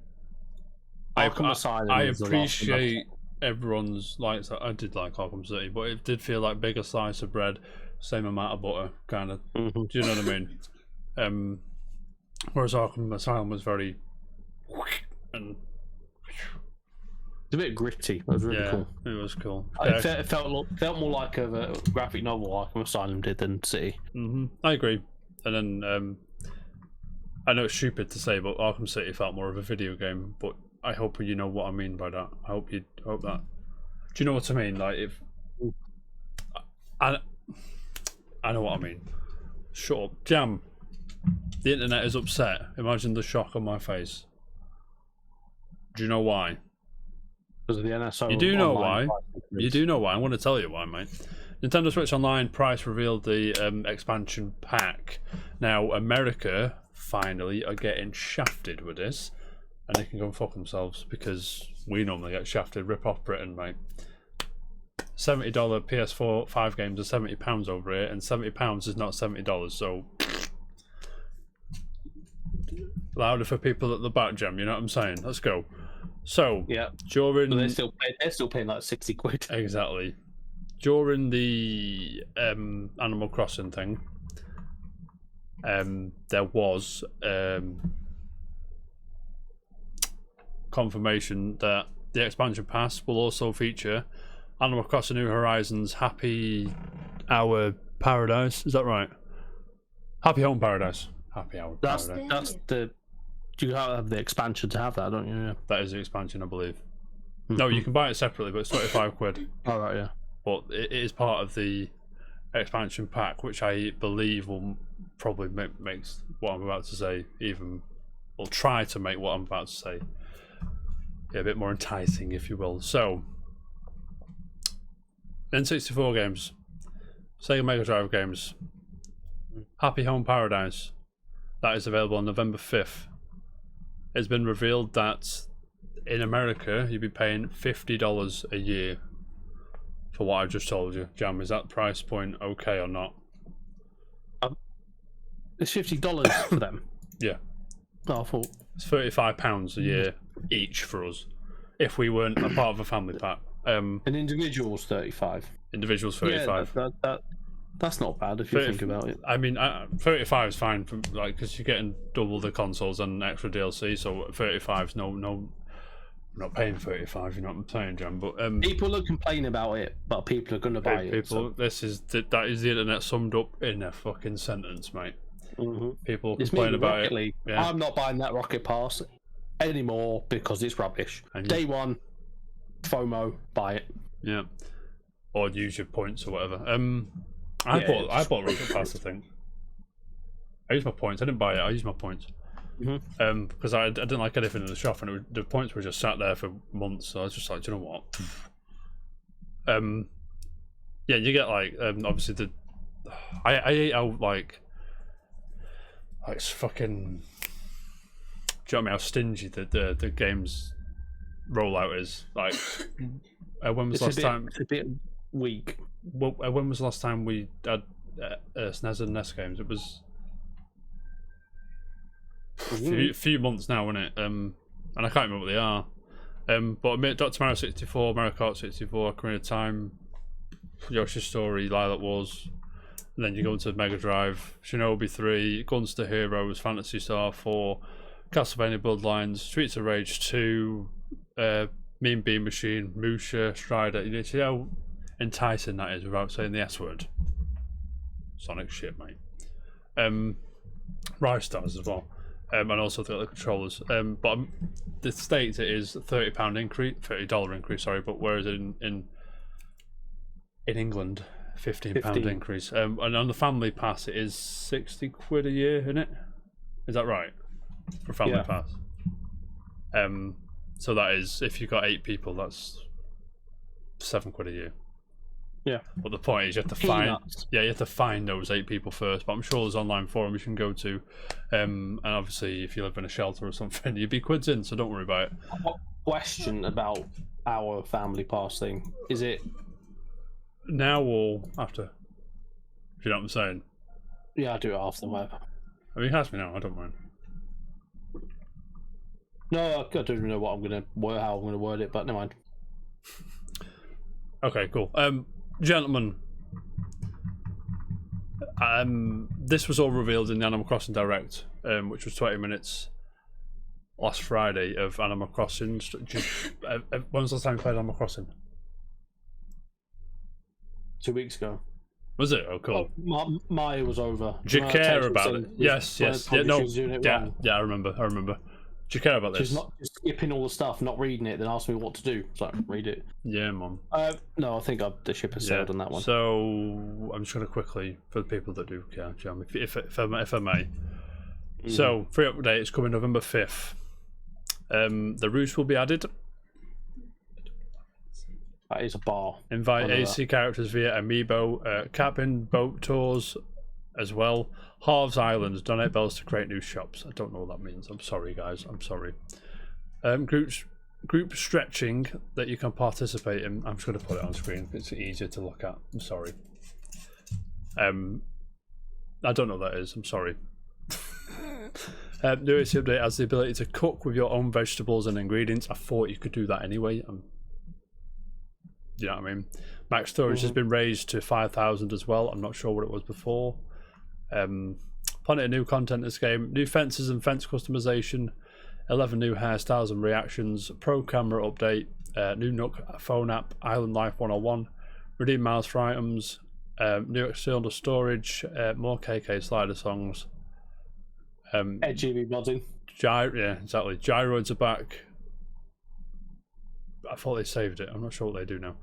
Arkham Asylum I is the last appreciate everyone's likes. I did like Arkham City, but it did feel like bigger slice of bread, same amount of butter, kind of. Mm-hmm. Do you know what I mean? Whereas Arkham Asylum was very and it's a bit gritty. It was really cool. It was cool. It felt more like a graphic novel Arkham Asylum did than City. I agree. And then I know it's stupid to say, but Arkham City felt more of a video game. But I hope you know what I mean by that. I hope that. Do you know what I mean? Like if I know what I mean. Shut up, Jam. The internet is upset. Imagine the shock on my face. Do you know why? Because of the NSO. You do know why. You do know why. I'm going to tell you why, mate. Nintendo Switch Online price revealed the expansion pack. Now, America finally are getting shafted with this, and they can go and fuck themselves because we normally get shafted. Rip off Britain, mate. $70 PS4 5 games are £70 over here, and £70 is not $70. So louder for people at the back, Jam. You know what I'm saying? Let's go. So yeah, during but they're still paying like 60 quid. Exactly. During the Animal Crossing thing, there was confirmation that the expansion pass will also feature Animal Crossing New Horizons Happy Hour Paradise. Is that right? Happy Home Paradise. Happy Hour Paradise. That's the. You have the expansion to have that, don't you? Yeah. That is the expansion, I believe. No, you can buy it separately, but it's 25 quid. All right, yeah. But it is part of the expansion pack, which I believe will probably makes what I'm about to say even, will try to make what I'm about to say a bit more enticing, if you will. So, N64 games, Sega Mega Drive games, Happy Home Paradise, that is available on November 5th. It's been revealed that in America you'd be paying $50 a year for what I've just told you. Jam, is that price point okay or not? It's $50 for them. Yeah. Oh, I thought it's £35 a year each for us if we weren't a part of a family pack. An individual's 35. Individuals 35. Yeah, that's not bad if you think about it. I mean, 35 is fine for because you're getting double the consoles and extra DLC. So 35 is no, I'm not paying 35. You know what I'm saying, Jam? But people will complain about it, but people are going to buy it. People, that is the internet summed up in a fucking sentence, mate. Mm-hmm. People complain about it. Yeah. I'm not buying that Rocket Pass anymore because it's rubbish. Day one, FOMO, buy it. Yeah, or use your points or whatever. I bought Rocket Pass, I think. I used my points. I didn't buy it. I used my points. Because I didn't like anything in the shop, and the points were just sat there for months. So I was just like, do you know what? Yeah, you get like obviously I hate how like it's fucking. Do you know what I mean? How stingy the game's rollout is. Like, when was last time? It's a bit weak. Well, when was the last time we had SNES and NES games? It was a few months now, wasn't it? And I can't remember what they are. But I made Dr. Mario 64, Mario Kart 64, Ocarina of Time, Yoshi's Story, Lilac Wars, and then you go into Mega Drive, Shinobi 3, Gunstar Heroes, Phantasy Star 4, Castlevania Bloodlines, Streets of Rage 2, Mean Bean Machine, Musha, Strider. You see how enticing that is without saying the S word? Sonic shit, mate. Rise Stars as well. And also the controllers. But the States it is $30 increase, $30 increase, sorry, but whereas in England, £15 increase. And on the family pass it is £60 a year, isn't it? Is that right? For family pass. So that is, if you've got 8 people, that's £7 a year. Yeah. But the point is, you have to find those 8 people first. But I'm sure there's online forums you can go to, and obviously, if you live in a shelter or something, you'd be quids in. So don't worry about it. Question about our family pass thing: is it now or after? Do you know what I'm saying? Yeah, I do it after, whatever. I mean, ask me now. I don't mind. No, I don't even know how I'm gonna word it, but never mind. Okay, cool. Gentlemen, this was all revealed in the Animal Crossing Direct, which was 20 minutes last Friday of Animal Crossing. When was the last time you played Animal Crossing? 2 weeks ago. Was it? Oh, cool. Maya was over. Do you care about it? Yes. Yeah, no. Yeah, I remember. Do you care about this? She's not just skipping all the stuff, not reading it, then ask me what to do. So read it. Yeah, Mum. No, I think the ship has sailed on that one. So I'm just going to quickly, for the people that do care, Jam, if I may. So, free update is coming November 5th. The routes will be added. That is a bar. Invite AC characters via Amiibo, cabin boat tours as well. Halves Islands, donate bells to create new shops. I don't know what that means. I'm sorry, guys. I'm sorry. Group stretching that you can participate in. I'm just going to put it on screen. It's easier to look at. I'm sorry. I don't know what that is. I'm sorry. New AC update has the ability to cook with your own vegetables and ingredients. I thought you could do that anyway. You know what I mean? Max storage has been raised to 5,000 as well. I'm not sure what it was before. Plenty of new content in this game. New fences and fence customization. 11 new hairstyles and reactions. Pro camera update. New Nook phone app. Island Life 101. Redeem miles for items. New external storage. More KK slider songs. Edgy modding. Yeah, exactly. Gyroids are back. I thought they saved it. I'm not sure what they do now.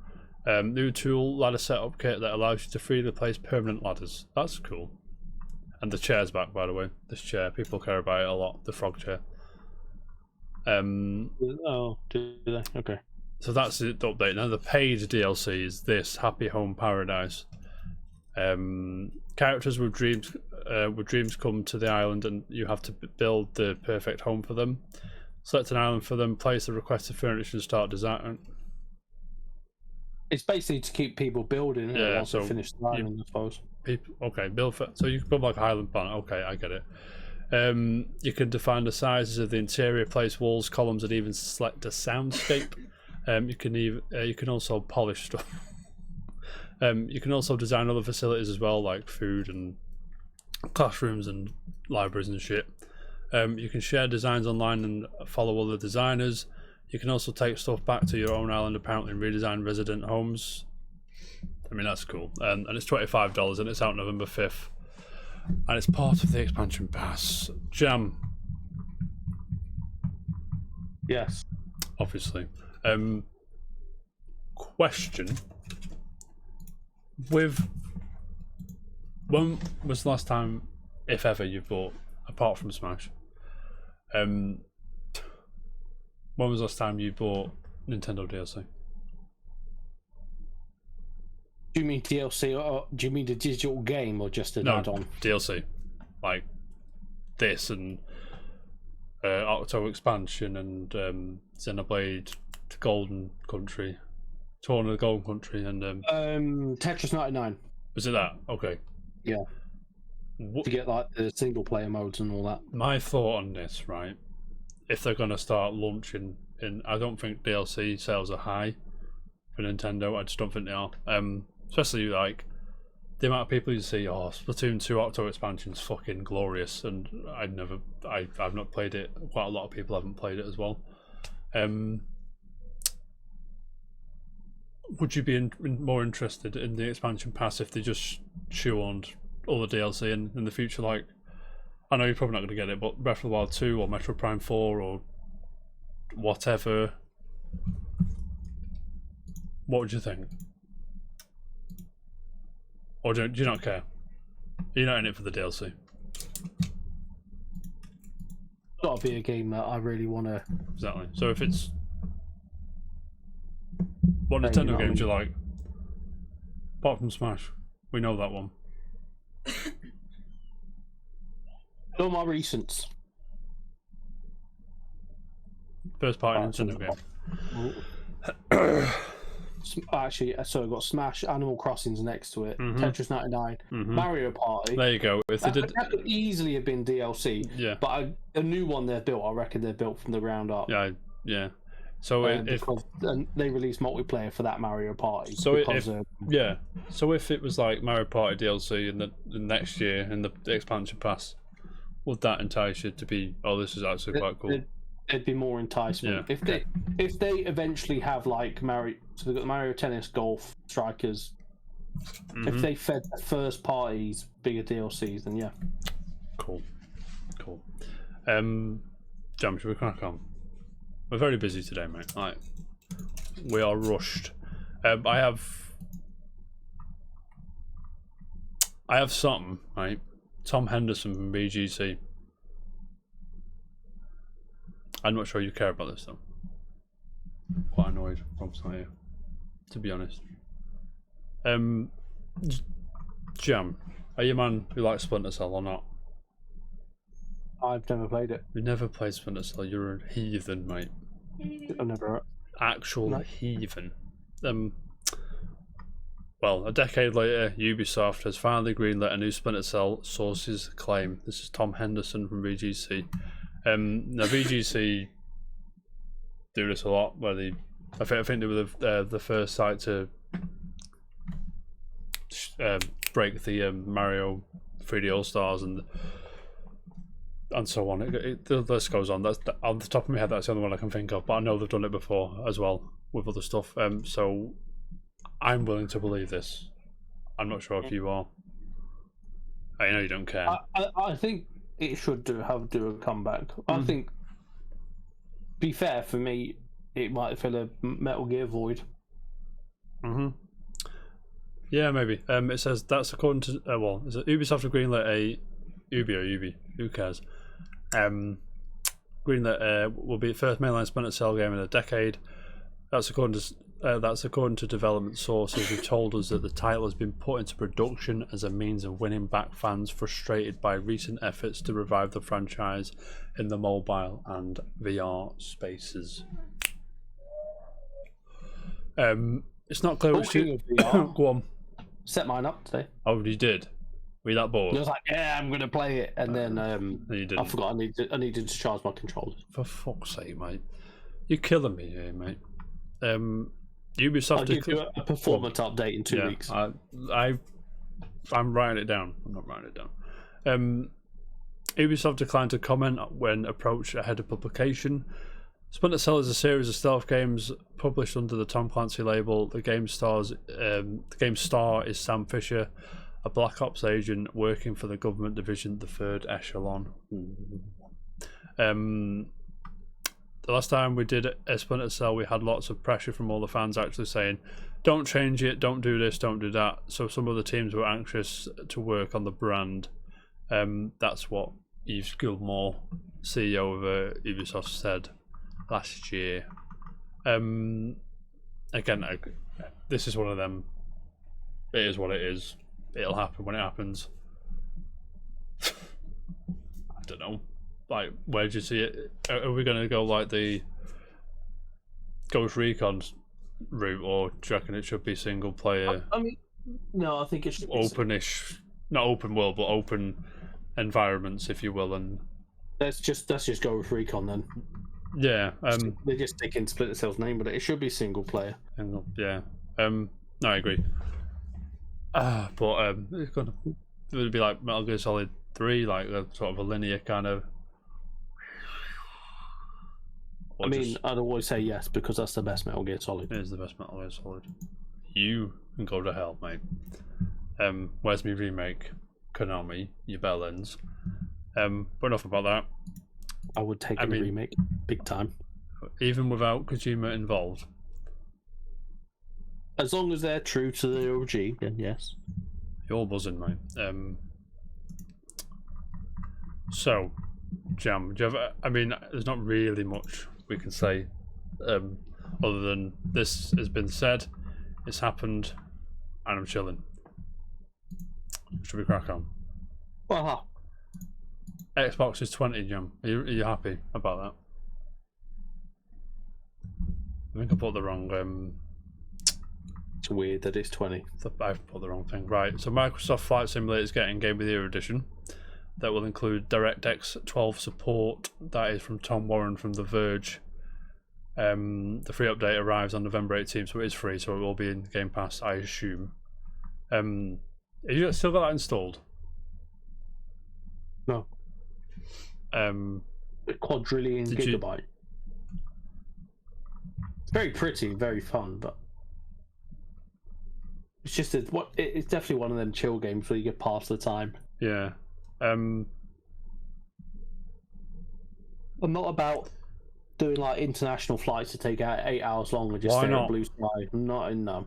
New tool ladder setup kit that allows you to freely place permanent ladders. That's cool. And the chair's back, by the way. This chair, people care about it a lot. The frog chair. Oh, do they? Okay. So that's the update. Now the paid DLC is this Happy Home Paradise. Characters with dreams come to the island, and you have to build the perfect home for them. Select an island for them, place the requested furniture, and start design. It's basically to keep people building. Yeah, once they finish the island, I suppose. Build so you can build like a Highland planet. Okay, I get it. You can define the sizes of the interior, place walls, columns, and even select a soundscape. You can also polish stuff. You can also design other facilities as well, like food and classrooms and libraries and shit. You can share designs online and follow other designers. You can also take stuff back to your own island, apparently, and redesign resident homes. I mean, that's cool. And it's $25, and it's out November 5th. And it's part of the expansion pass. Jam. Yes. Obviously. Question. When was the last time if ever, you've bought apart from Smash. When was the last time you bought Nintendo DLC? Do you mean DLC, or do you mean the digital game, or just an No, add-on? DLC, like this and Octo expansion and Xenoblade Golden Country, Torn of the Golden Country, and Tetris 99. was it that? Okay. Yeah. To get like the single player modes and all that. My thought on this, right? If they're gonna start launching I don't think DLC sales are high for Nintendo. I just don't think they are. Especially like the amount of people you see. Oh, Splatoon 2 Octo expansion is fucking glorious, and I've not played it. Quite a lot of people haven't played it as well. Would you be more interested in the expansion pass if they just shoehorned all the DLC in the future? Like, I know you're probably not going to get it, but Breath of the Wild 2 or Metro Prime 4 or whatever. What would you think? Or do you not care? You're not in it for the DLC. Got to be a game that I really want to. Exactly. So if it's what Nintendo games you like, apart from Smash, we know that one. All my recents. First party Nintendo game. Actually, so I've got Smash, Animal Crossing's next to it, Tetris 99, Mario Party. There you go. If they did, that could easily have been DLC. Yeah. But a new one they've built, I reckon they're built from the ground up. Yeah. So because they released multiplayer for that Mario Party. So if it was like Mario Party DLC in the next year in the expansion pass, would that entice you to be? Oh, this is actually quite cool. It'd be more enticement if they eventually have like Mario. So they've got Mario Tennis, Golf, Strikers. If they fed the first parties bigger DLCs, then yeah. Cool. Jam, should we crack on? We're very busy today, mate. Right. We are rushed. I have something, right? Tom Henderson from BGC. I'm not sure you care about this though. Quite annoyed Rob's not here, to be honest. Jam, are you a man who likes Splinter Cell or not? I've never played it. You never played Splinter Cell, you're a heathen, mate. I've never. Actual heathen. Well, a decade later, Ubisoft has finally greenlit a new Splinter Cell sources claim. This is Tom Henderson from VGC. Now VGC do this a lot, where I think they were the first site to break the Mario 3D All Stars and so on. The list goes on. That's on the top of my head. That's the only one I can think of, but I know they've done it before as well with other stuff. So I'm willing to believe this. I'm not sure if you are. I know you don't care. I think it should do a comeback. I think, be fair, for me, it might fill a Metal Gear void. Yeah, maybe. It says that's according to is it Ubisoft have greenlit a Ubi? Who cares? Greenlit will be the first mainline Splinter Cell game in a decade. That's according to development sources who told us that the title has been put into production as a means of winning back fans frustrated by recent efforts to revive the franchise in the mobile and VR spaces. It's not clear which Talking of VR, go on. set mine up today. Oh, you did? Were you that bored? I was like, yeah, I'm gonna play it, and then you didn't. I forgot I needed to charge my controllers. For fuck's sake, mate! You're killing me here, mate. Ubisoft. I'll give you a performance update in 2 weeks. I'm writing it down. I'm not writing it down. Ubisoft declined to comment when approached ahead of publication. Splinter Cell is a series of stealth games published under the Tom Clancy label. The game's star is Sam Fisher, a Black Ops agent working for the government division, the Third Echelon. The last time we did a Splinter Cell, we had lots of pressure from all the fans actually saying, don't change it, don't do this, don't do that. So some of the teams were anxious to work on the brand. That's what Yves Guillemot, CEO of Ubisoft, said last year. Again, this is one of them. It is what it is. It'll happen when it happens. I don't know. Like, where do you see it? Are we going to go like the Ghost Recon route, or do you reckon it should be single player? I mean, no, I think it should be openish, not open world, but open environments, if you will. And let's just go with Recon then. Yeah, they're just taking Splinter Cell's name, but it should be single player. Yeah, no, I agree. But it's gonna, it would be like Metal Gear Solid 3, like a sort of a linear kind of. I mean, I'd always say yes because that's the best Metal Gear Solid. It is the best Metal Gear Solid. You can go to hell, mate. Where's me remake? Konami, you bellends. But enough about that. I would take a remake, big time. Even without Kojima involved? As long as they're true to the OG, then yes. You're buzzing, mate. So, Jam, do you have, I mean, there's not really much we can say other than this has been said, it's happened, and I'm chilling. Should we crack on? Well, Xbox is 20, Jam. Are you happy about that? I think I put the wrong. It's weird that it's 20. I've put the wrong thing. Right. So Microsoft Flight Simulator is getting Game of the Year edition. That will include DirectX 12 support. That is from Tom Warren from The Verge. The free update arrives on November 18th, so it is free. So it will be in Game Pass, I assume. Have you still got that installed? No. A quadrillion gigabyte. It's very pretty, very fun, but it's just it's definitely one of them chill games where you get past the time. Yeah. I'm not about doing like international flights to take out 8 hours long and just stare at blue sky. I'm not in them.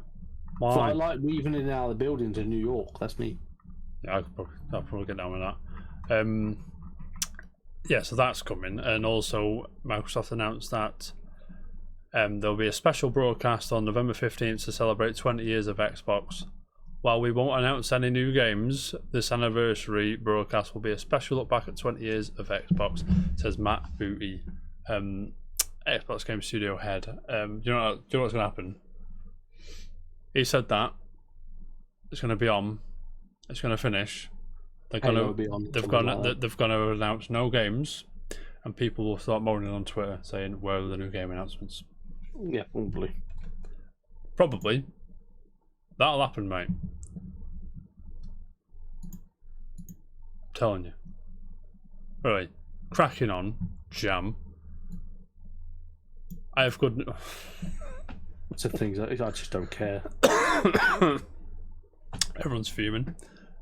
Why? So I like weaving in and out of the building to New York. That's me. Yeah, I'll probably get down with that. Yeah, so that's coming, and also Microsoft announced that there'll be a special broadcast on November 15th to celebrate 20 years of Xbox. While we won't announce any new games, this anniversary broadcast will be a special look back at 20 years of Xbox, says Matt Booty, Xbox Game Studio head. Do you know what's going to happen? He said that it's going to be on, it's going to finish. They've gone to announce no games, and people will start moaning on Twitter saying, "Where are the new game announcements?" Yeah, probably. Probably. That'll happen, mate. I'm telling you. Right, cracking on, Jam. I have good. What's the things I just don't care. Everyone's fuming.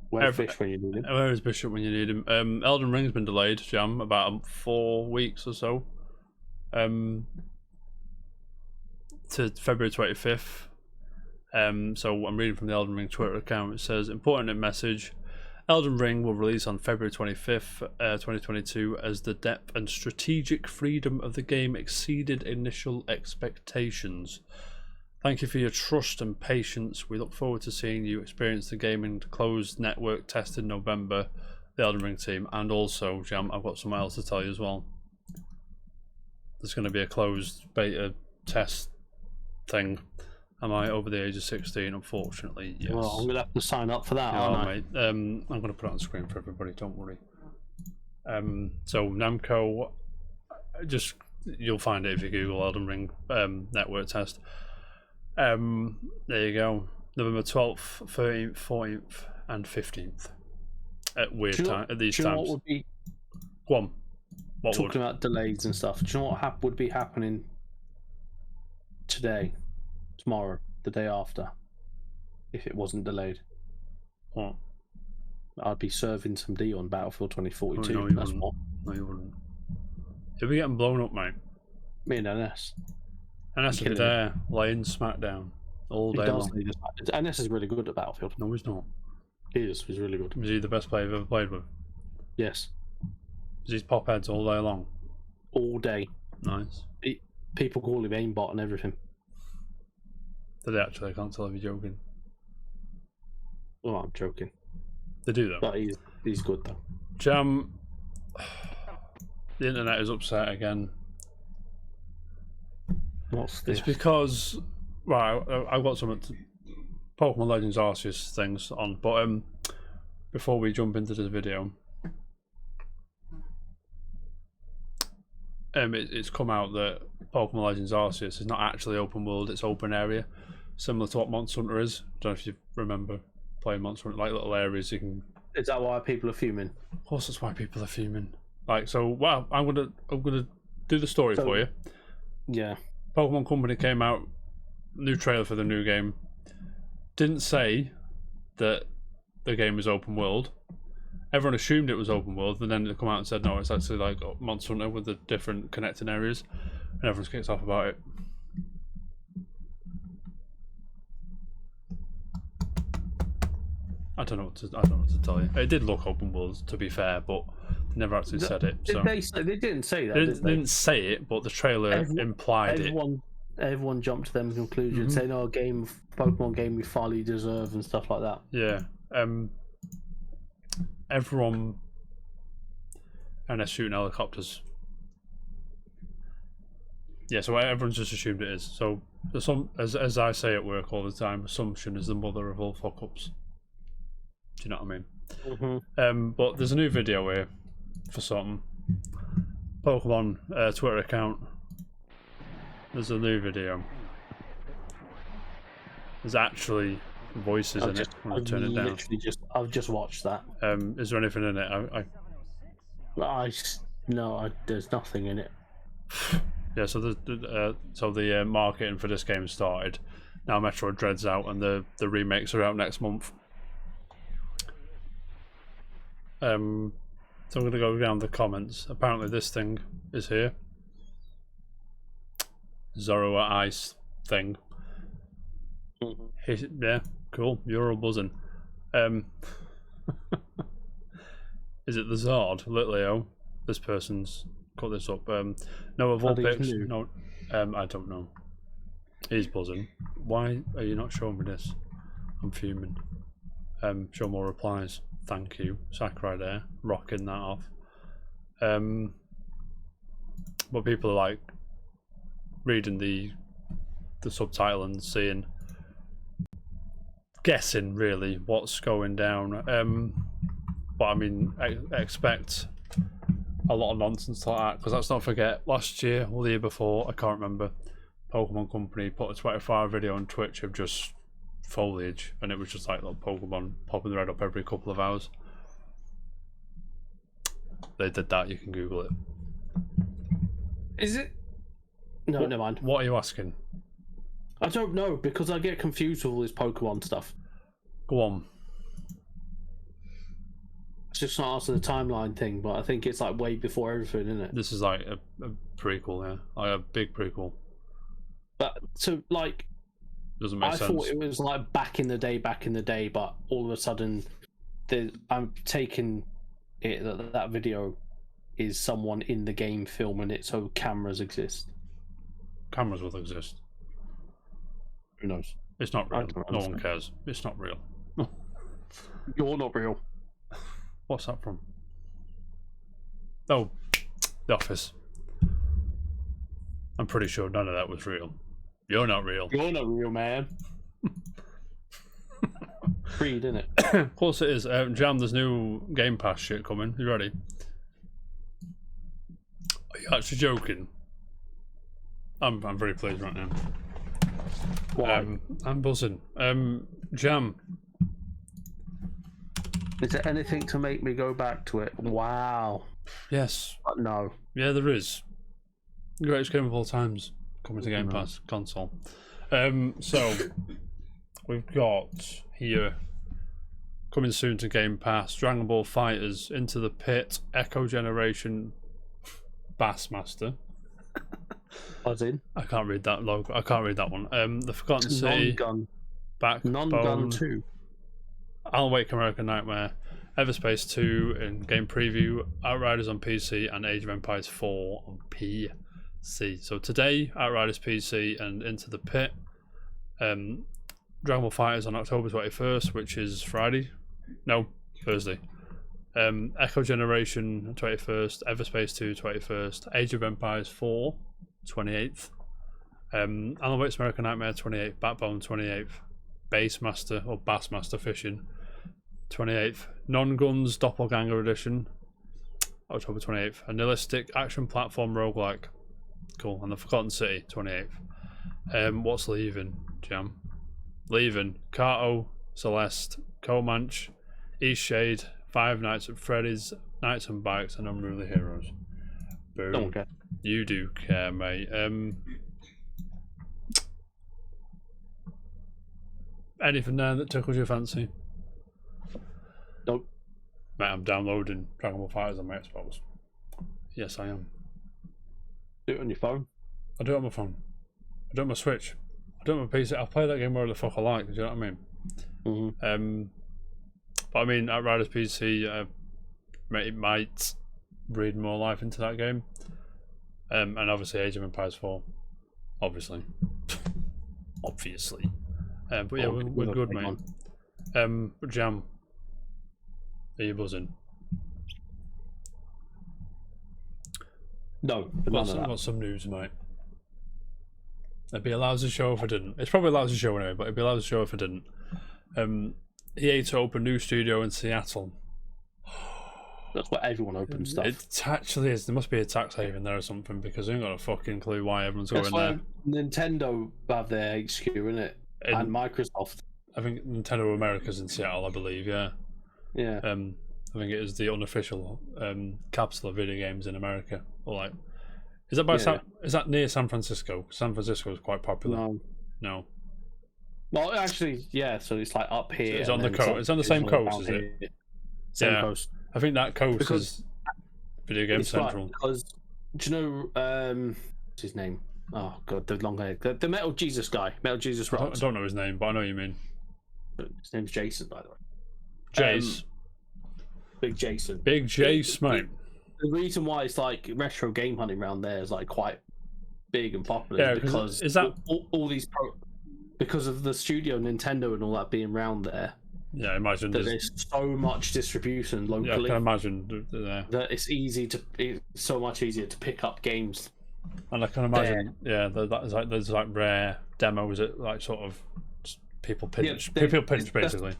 Where's Bishop when you need him? Where is Bishop when you need him? Elden Ring's been delayed, Jam, about 4 weeks or so. To February 25th. So I'm reading from the Elden Ring Twitter account. It says, important message. Elden Ring will release on February 25th, 2022, as the depth and strategic freedom of the game exceeded initial expectations. Thank you for your trust and patience. We look forward to seeing you experience the game in closed network test in November, the Elden Ring team. And also, Jam, I've got something else to tell you as well. There's going to be a closed beta test thing. Am I over the age of 16? Unfortunately, yes. Well, I'm going to have to sign up for that, aren't I? Mate. I'm going to put it on screen for everybody, don't worry. So, Namco, you'll find it if you Google Elden Ring network test. There you go. November 12th, 13th, 14th, and 15th. At weird time at these times. What would be... Go on. Talking about delays and stuff. Do you know what would be happening today, tomorrow, the day after, if it wasn't delayed? What? I'd be serving some D on Battlefield 2042. No, that's what. No, you wouldn't. You'll be getting blown up, mate. Me and NS. NS is there, laying smackdown all day long. NS is really good at Battlefield. No, he's not. He is. He's really good. Is he the best player you've ever played with? Yes, These pop heads all day long. all day. Nice. People call him aimbot and everything. Do they actually? I can't tell if you're joking. Well, I'm joking, They do though. but he's good though. Jam. The internet is upset again. What's this? It's because I've got some Pokemon Legends Arceus things on, but before we jump into this video, it's come out that Pokemon Legends Arceus is not actually open world; it's open area, similar to what Monster Hunter is. I don't know if you remember playing Monster Hunter, like little areas you can. Is that why people are fuming? Of course, that's why people are fuming. Like, so, well, I'm gonna do the story for you. Yeah. Pokemon Company came out, new trailer for the new game. Didn't say that the game was open world. Everyone assumed it was open world, and then they come out and said no, it's actually like Monster Hunter with the different connecting areas, and everyone's kicked off about it. I don't know what to tell you. It did look open world, to be fair, but they never actually said it. So They didn't say that. they Did they? didn't say it, but the trailer implied it. Everyone jumped to them conclusion, saying, "Oh, Pokemon game we finally deserve" and stuff like that. Yeah. Everyone. And they're shooting helicopters. Yeah, so everyone's just assumed it is. So as I say at work all the time, assumption is the mother of all fuck ups. Do you know what I mean? Mm-hmm. But there's a new video here for something. Pokemon Twitter account. There's a new video. There's actually voices in it. I'm gonna turn it down. I've just watched that. Is there anything in it? There's nothing in it. Yeah, so the marketing for this game started. Now Metroid Dread's out, and the remakes are out next month. So I'm gonna go down the comments. Apparently, this thing is here. Zoroa Ice thing. Yeah, cool. You're all buzzing. Is it the Zard, Litleo? This person's cut this up. No, of all pics. No, I don't know. He's buzzing. Why are you not showing me this? I'm fuming. Show more replies. Thank you, Sakurai there, rocking that off. But people are like reading the subtitle and seeing, guessing really what's going down. But I mean, expect a lot of nonsense like that, because let's not forget last year or the year before, I can't remember, Pokemon Company put a 24-hour video on Twitch of just foliage, and it was just like little Pokemon popping their head up every couple of hours. They did that. You can Google it. Is it? No, never mind. What are you asking? I don't know, because I get confused with all this Pokemon stuff. Go on. It's just not answering the timeline thing, but I think it's like way before everything, isn't it? This is like a prequel, yeah, like a big prequel. But so like, doesn't make sense. I thought it was like back in the day, but all of a sudden, I'm taking it that video is someone in the game filming it, so cameras exist. Cameras will exist. Who knows? It's not real. No one cares. It's not real. You're not real. What's that from? Oh, The Office. I'm pretty sure none of that was real. You're not real. You're not real, man. Creed, isn't it? Of course it is. Jam, there's new Game Pass shit coming. You ready? Are you actually joking? I'm very pleased right now. Why? I'm buzzing. Jam. Is there anything to make me go back to it? Wow. Yes. No. Yeah, there is. Greatest game of all times coming to Game Pass console. So we've got here coming soon to Game Pass: Dragon Ball Fighters, Into the Pit, Echo Generation, Bassmaster. As in? I can't read that logo. I can't read that one. The Forgotten City, Non-gun. Backbone, Non-gun 2. Alan Wake American Nightmare, Everspace 2 in game preview, Outriders on PC, and Age of Empires 4 on PC. So today, Outriders PC and Into the Pit. Dragon Ball FighterZ on October 21st, which is Friday. No, Thursday. Echo Generation 21st, Everspace 2 21st, Age of Empires 4 28th, Alan Wake's American Nightmare 28th, Backbone 28th, Bassmaster or Bassmaster Fishing 28th, Non-Guns Doppelganger Edition October 28th, a nihilistic action platform roguelike, cool, and the Forgotten City 28th. What's leaving, Jam? Leaving Kato, Celeste, Comanche, Eastshade, Five Nights at Freddy's, Nights on Bikes, and Unruly Heroes. Boom. Don't care. You do care, mate. Anything there that tickles your fancy? Nope. Mate, I'm downloading Dragon Ball FighterZ on my Xbox. Yes, I am. Do it on your phone. I do it on my phone. I do it on my Switch. I do it on my PC. I'll play that game wherever the fuck I like. Do you know what I mean? Mm-hmm. But I mean, Outriders PC, it might breathe more life into that game. And obviously Age of Empires 4. Obviously. Obviously. But yeah, we're good, mate. Jam, are you buzzing? No, What's some news, mate? It'd be a lousy show if I didn't. It's probably a lousy show anyway, but it'd be a lousy show if I didn't. EA to open new studio in Seattle. That's what everyone opens stuff. It actually is. There must be a tax haven there or something, because I ain't got a fucking clue why everyone's That's going why there. Nintendo have their HQ in it, and Microsoft. I think Nintendo America's in Seattle, I believe. Yeah. Yeah. I think it is the unofficial capital of video games in America. Or like, is that by is that near San Francisco? San Francisco is quite popular. No. Well, actually, yeah. So it's like up here. It's on the coast. It's on the same coast, is it? Same coast. I think that coast is Video Game Central. Right, because do you know what's his name? Oh god, the long hair, the Metal Jesus guy, Metal Jesus Rocks. I don't know his name, but I know what you mean. His name's Jason, by the way. Jace. Big Jason. Big Jace, mate. The reason why it's like retro game hunting around there is like quite big and popular because is that all these because of the studio, Nintendo, and all that being around there. Yeah, I imagine there's so much distribution locally. Yeah, I can imagine that it's so much easier to pick up games. And I can imagine, there's like rare demos that like sort of people pinch, basically.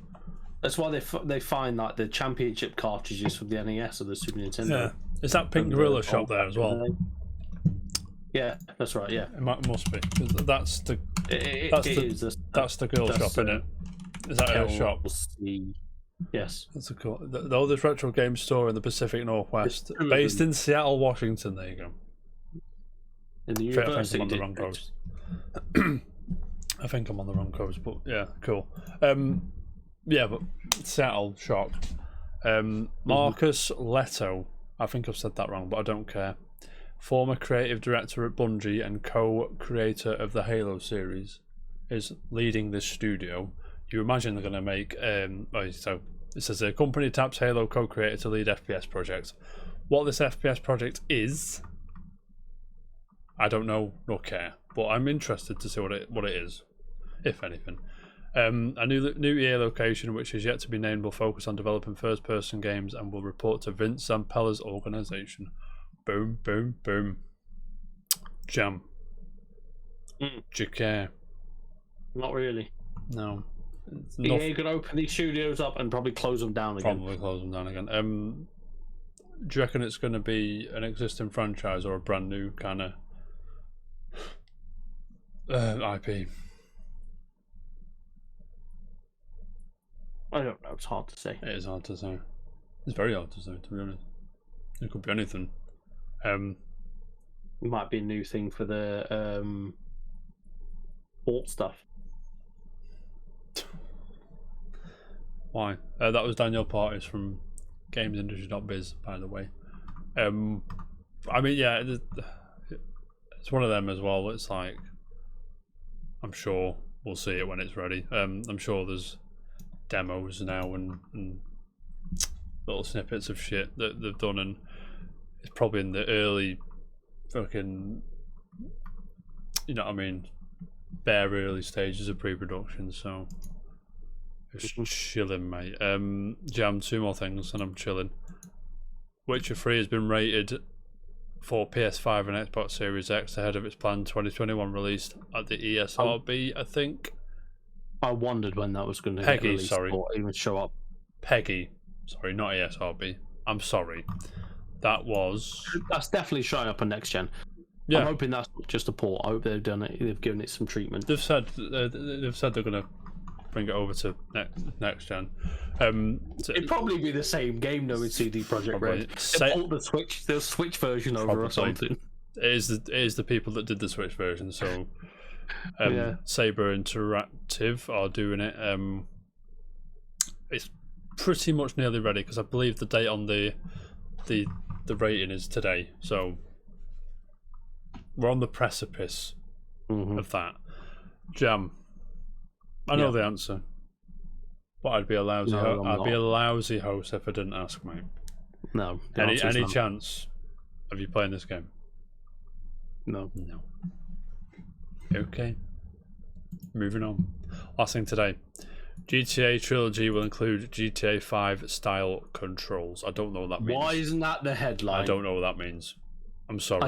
That's why they find like the championship cartridges from the NES or the Super Nintendo. Yeah, is that Pink Gorilla shop there as well? Yeah, that's right. Yeah, it must be. That's the girl shop, isn't it? Is that her shop? Yes. That's a cool. The oldest retro game store in the Pacific Northwest, based in Seattle, Washington. There you go. In the university. I think I'm on the wrong coast. I think I'm on the wrong coast, but yeah, cool. Yeah, but Seattle shop. Marcus Leto. I think I've said that wrong, but I don't care. Former creative director at Bungie and co-creator of the Halo series, is leading this studio. You imagine they're going to make so it says a company taps Halo co-creator to lead FPS project. What this FPS project is, I don't know nor care, but I'm interested to see what it is, if anything. A new EA location, which is yet to be named, will focus on developing first-person games and will report to Vince Zampella's organization. Boom, boom, boom. Jam. Do you care? Not really. No. EA could open these studios up and probably close them down again. Probably close them down again. Do you reckon it's going to be an existing franchise or a brand new kind of IP? I don't know. It's hard to say. It is hard to say. It's very hard to say, to be honest. It could be anything. It might be a new thing for the alt stuff. Why? That was Daniel Partis from GamesIndustry.biz, by the way. I mean, yeah, it's one of them as well. It's like, I'm sure we'll see it when it's ready. I'm sure there's demos now and little snippets of shit that they've done, and it's probably in the early fucking, you know what I mean, bare early stages of pre-production. So it's chilling, mate. Jam, 2 more things, and I'm chilling. Witcher 3 has been rated for PS5 and Xbox Series X ahead of its planned 2021 release at the ESRB, I think. I wondered when that was going to Peggy, get released sorry. or even show up. Peggy, sorry, not ESRB. I'm sorry. That was... That's definitely showing up on next gen. Yeah. I'm hoping that's not just a port. I hope they've done it. They've given it some treatment. They've said they're going to bring it over to next gen. It'd probably be the same game though with CD Projekt Red. They port the Switch version over or something. It is the people that did the Switch version. So Saber Interactive are doing it. It's pretty much nearly ready because I believe the date on the rating is today. So we're on the precipice of that. Jam. I know the answer, but I'd be a lousy. I'd be a lousy host if I didn't ask, mate. No. Any chance of you playing this game? No. No. Okay. Moving on. Last thing today. GTA Trilogy will include GTA 5 style controls. I don't know what that means. Why isn't that the headline? I don't know what that means. I'm sorry.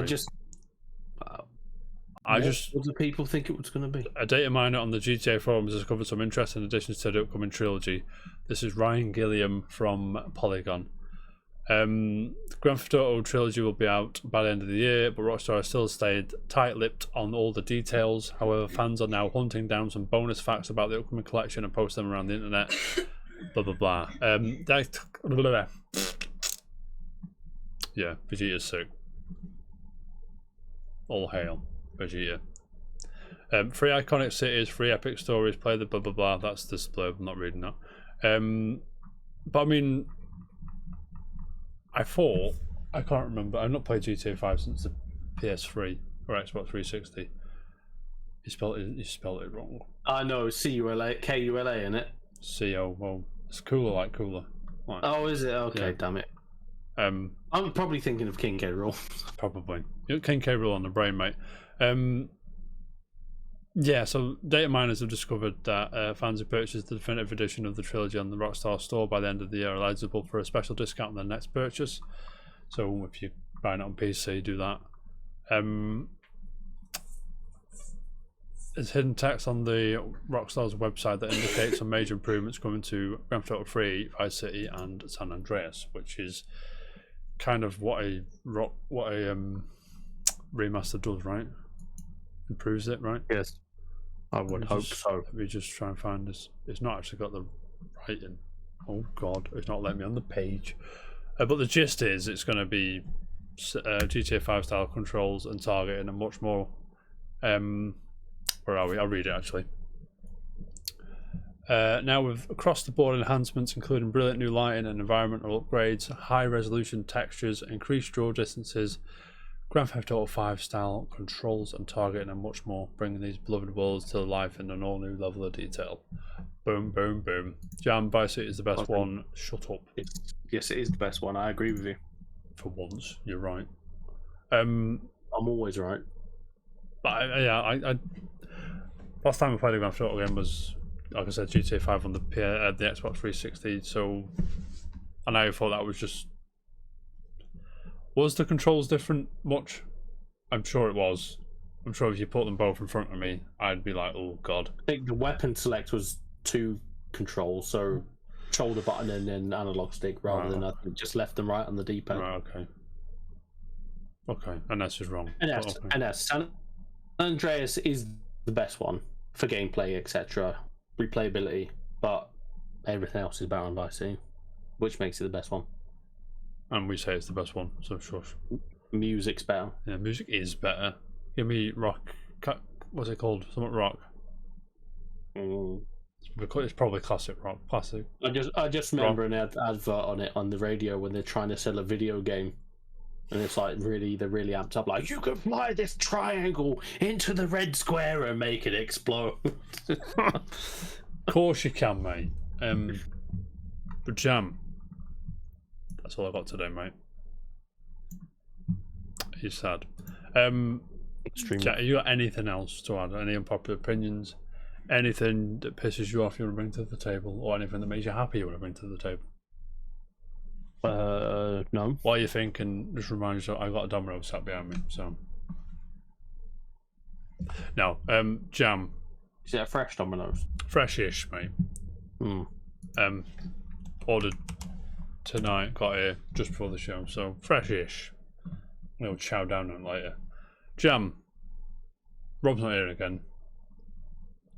What do people think it was going to be? A data miner on the GTA forums has covered some interesting additions to the upcoming trilogy. This is Ryan Gilliam from Polygon. Grand Theft Auto Trilogy will be out by the end of the year, but Rockstar has still stayed tight-lipped on all the details. However, fans are now hunting down some bonus facts about the upcoming collection and post them around the internet. Blah blah blah. Yeah, Vegeta's sick. All hail Vegeta. 3 iconic cities, 3 epic stories, play the blah blah blah. That's the blurb, I'm not reading that. But I mean, I can't remember. I've not played GTA 5 since the PS3 or Xbox 360. You spelled it wrong. I know, C-U-L-A, K-U-L-A in it. C-O, well, it's cooler like cooler. Like, oh, is it? Okay, yeah. Damn it. I'm probably thinking of King K. Rool. Probably. King K. Rool on the brain, mate. Yeah, so data miners have discovered that fans who purchase the definitive edition of the trilogy on the Rockstar store by the end of the year are eligible for a special discount on their next purchase. So if you're buying it on PC, do that. There's hidden text on the Rockstar's website that indicates some major improvements coming to Grand Theft Auto 3, Vice City, and San Andreas, which is kind of what a remaster does, right? Improves it, right? Yes, I would hope so. Let me just try and find this. It's not actually got the writing. Oh god, it's not letting me on the page. But the gist is, it's going to be GTA 5 style controls and targeting and much more. Where are we? I'll read it actually. Now with across the board enhancements including brilliant new lighting and environmental upgrades, high resolution textures, increased draw distances, Grand Theft Auto 5 style controls and targeting and much more, bringing these beloved worlds to life in an all new level of detail. Boom, boom, boom. Jam, Vice City is the best one. Shut up. Yes, it is the best one. I agree with you. For once, you're right. I'm always right. But I last time I played a Grand Theft Auto game was, like I said, GTA 5 on the Xbox 360. So, and I thought that was just. Was the controls different much? I'm sure it was. I'm sure if you put them both in front of me, I'd be like, oh god. I think the weapon select was 2 controls, so shoulder button and then analog stick, rather than just left and right on the D-pad. Right, okay. Okay, and that's just wrong. And San Andreas is the best one for gameplay, etc., replayability, but everything else is better on Vice City, which makes it the best one. And we say it's the best one, so shush. Music's better. Yeah, music is better. Give me rock. What's it called? Something rock. It's probably classic rock. Classic. I just remember an advert on it on the radio when they're trying to sell a video game, and it's like they're really amped up. Like, you can fly this triangle into the red square and make it explode. Of course you can, mate. But Jam. That's all I got today, mate. He's sad. Jack, you got anything else to add? Any unpopular opinions? Anything that pisses you off you want to bring to the table, or anything that makes you happy you want to bring to the table? No. What are you thinking? Just remind yourself, I got a domino sat behind me, so. No, Jam. Is it a fresh Domino's? Fresh-ish, mate. Ordered tonight, got here just before the show, so fresh-ish. We'll chow down on it later. Jam. Rob's not here again.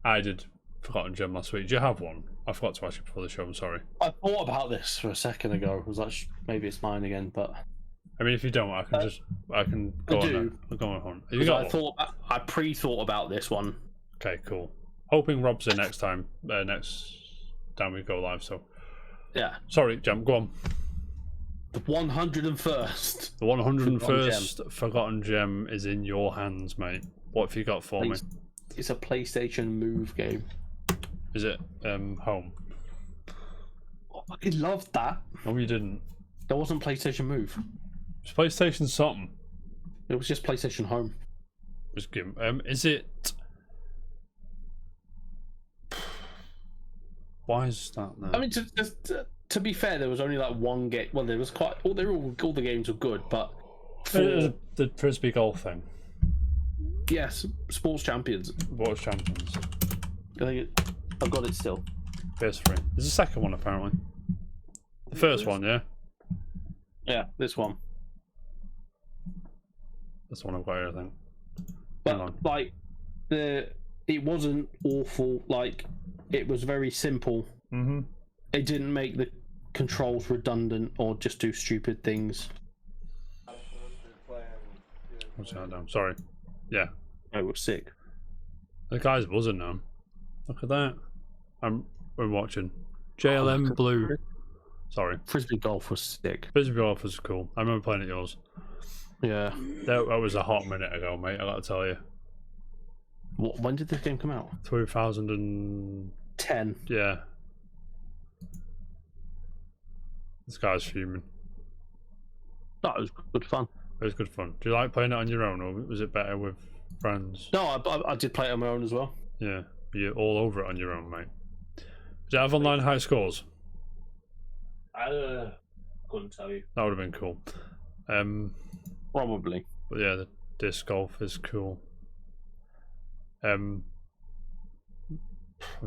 I did Forgotten Gem last week. Do you have one? I forgot to ask you before the show, I'm sorry. I thought about this for a second ago. I was like, maybe it's mine again, but... I mean, if you don't, I can go on a hunt. You got I pre-thought about this one. Okay, cool. Hoping Rob's in next time we go live, so... Yeah. Sorry, Jam, go on. The 101st. The 101st Forgotten Gem is in your hands, mate. What have you got for me? It's a PlayStation Move game. Is it home? I fucking loved that. No, you didn't. There wasn't PlayStation Move. It's PlayStation something. It was just PlayStation Home. Is it? Why is that now? I mean, to be fair, there was only like one game. Well, there was quite. All the games were good, but the frisbee golf thing. Yes, Sports Champions. Sports Champions. I think I've got it still. PS3. There's a second one apparently. The first one, yeah. Yeah, this one. That's the one I've got here, I think. But like, it wasn't awful. Like, it was very simple. Mm-hmm. It didn't make the controls redundant or just do stupid things. What's that down? Sorry. Yeah. It was sick. The guy's buzzing now. Look at that. We're watching. JLM Blue. Sorry. Frisbee golf was sick. Frisbee golf was cool. I remember playing at yours. Yeah. That was a hot minute ago, mate. I gotta tell you. When did this game come out? 2010. Yeah. This guy's fuming. That was good fun. It was good fun. Do you like playing it on your own, or was it better with friends? No, I did play it on my own as well. Yeah, you're all over it on your own, mate. Does it have online high scores? I couldn't tell you. That would have been cool. Probably. But yeah, the disc golf is cool. I'm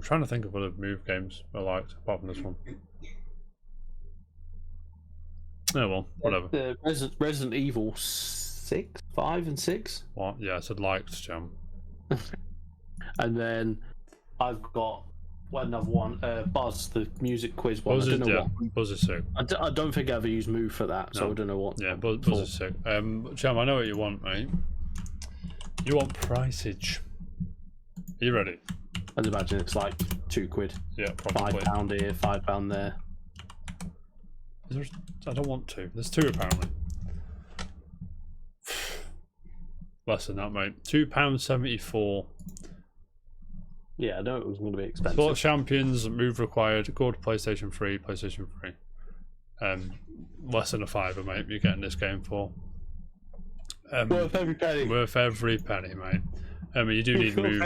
trying to think of other Move games I liked apart from this one. Oh well, whatever. The Resident Evil 6, 5 and 6. What? Yeah, I said liked, Jam. And then I've got another one, Buzz, the music quiz one. Buzz I don't know what. Buzz is sick. I don't think I ever used Move for that, so I don't know what. Yeah, Buzz is sick. Jam, I know what you want, mate. You want pricage. Are you ready? I'd imagine it's like £2. Yeah, probably. £5 here, £5 there. I don't want to. There's two apparently. Less than that, mate. £2.74. Yeah, I know it was going to be expensive. Sports Champions, Move required. Go to PlayStation 3. Less than a fiver, mate. You're getting this game for. Worth every penny. Worth every penny, mate. You do need Move.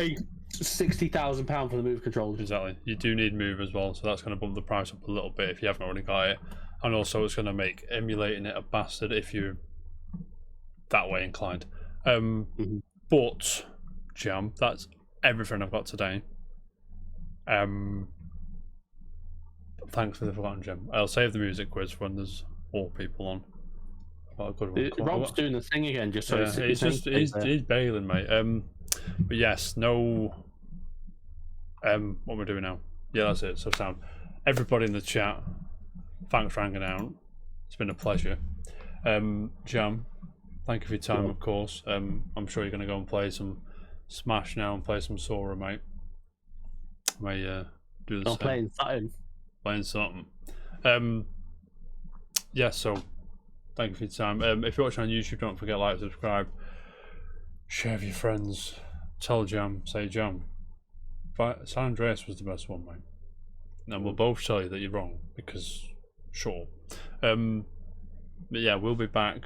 £60,000 for the Move controllers. Exactly. You do need Move as well, so that's going to bump the price up a little bit if you haven't already got it. And also, it's going to make emulating it a bastard if you're that way inclined. But, Jam, that's everything I've got today. Thanks for the Forgotten Gem. I'll save the music quiz when there's more people on. Got a good one. Rob's doing the thing again, just so he's bailing, mate. But yes, no. What we're doing now? Yeah, that's it. So sound. Everybody in the chat, thanks for hanging out. It's been a pleasure. Jam, thank you for your time, of course. I'm sure you're going to go and play some Smash now and play some Sora, mate. May do the same. Playing something. Yeah, so thank you for your time. If you're watching on YouTube, don't forget to like, subscribe, share with your friends, tell Jam, say Jam, San Andreas was the best one, mate. And we'll both tell you that you're wrong, because sure. But yeah, we'll be back.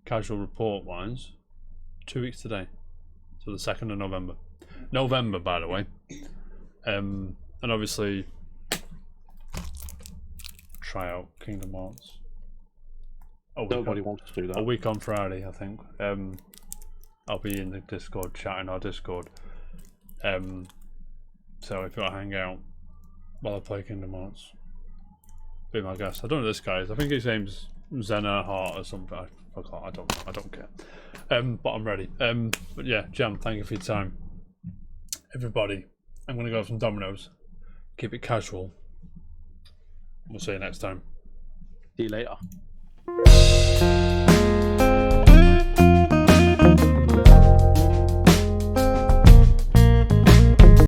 Casual report wise, 2 weeks today, so the 2nd of November. November, by the way. And obviously, try out Kingdom Hearts. Nobody wants to do that. A week on Friday, I think. I'll be in the Discord, chatting our Discord. So if you want to hang out while I play Kingdom Hearts, be my guest. I don't know this guy is. I think his name's Zena Hart or something. I forgot. I don't care. But I'm ready. But yeah, Jam, thank you for your time. Everybody, I'm gonna go have some Dominoes. Keep it casual. We'll see you next time. See you later.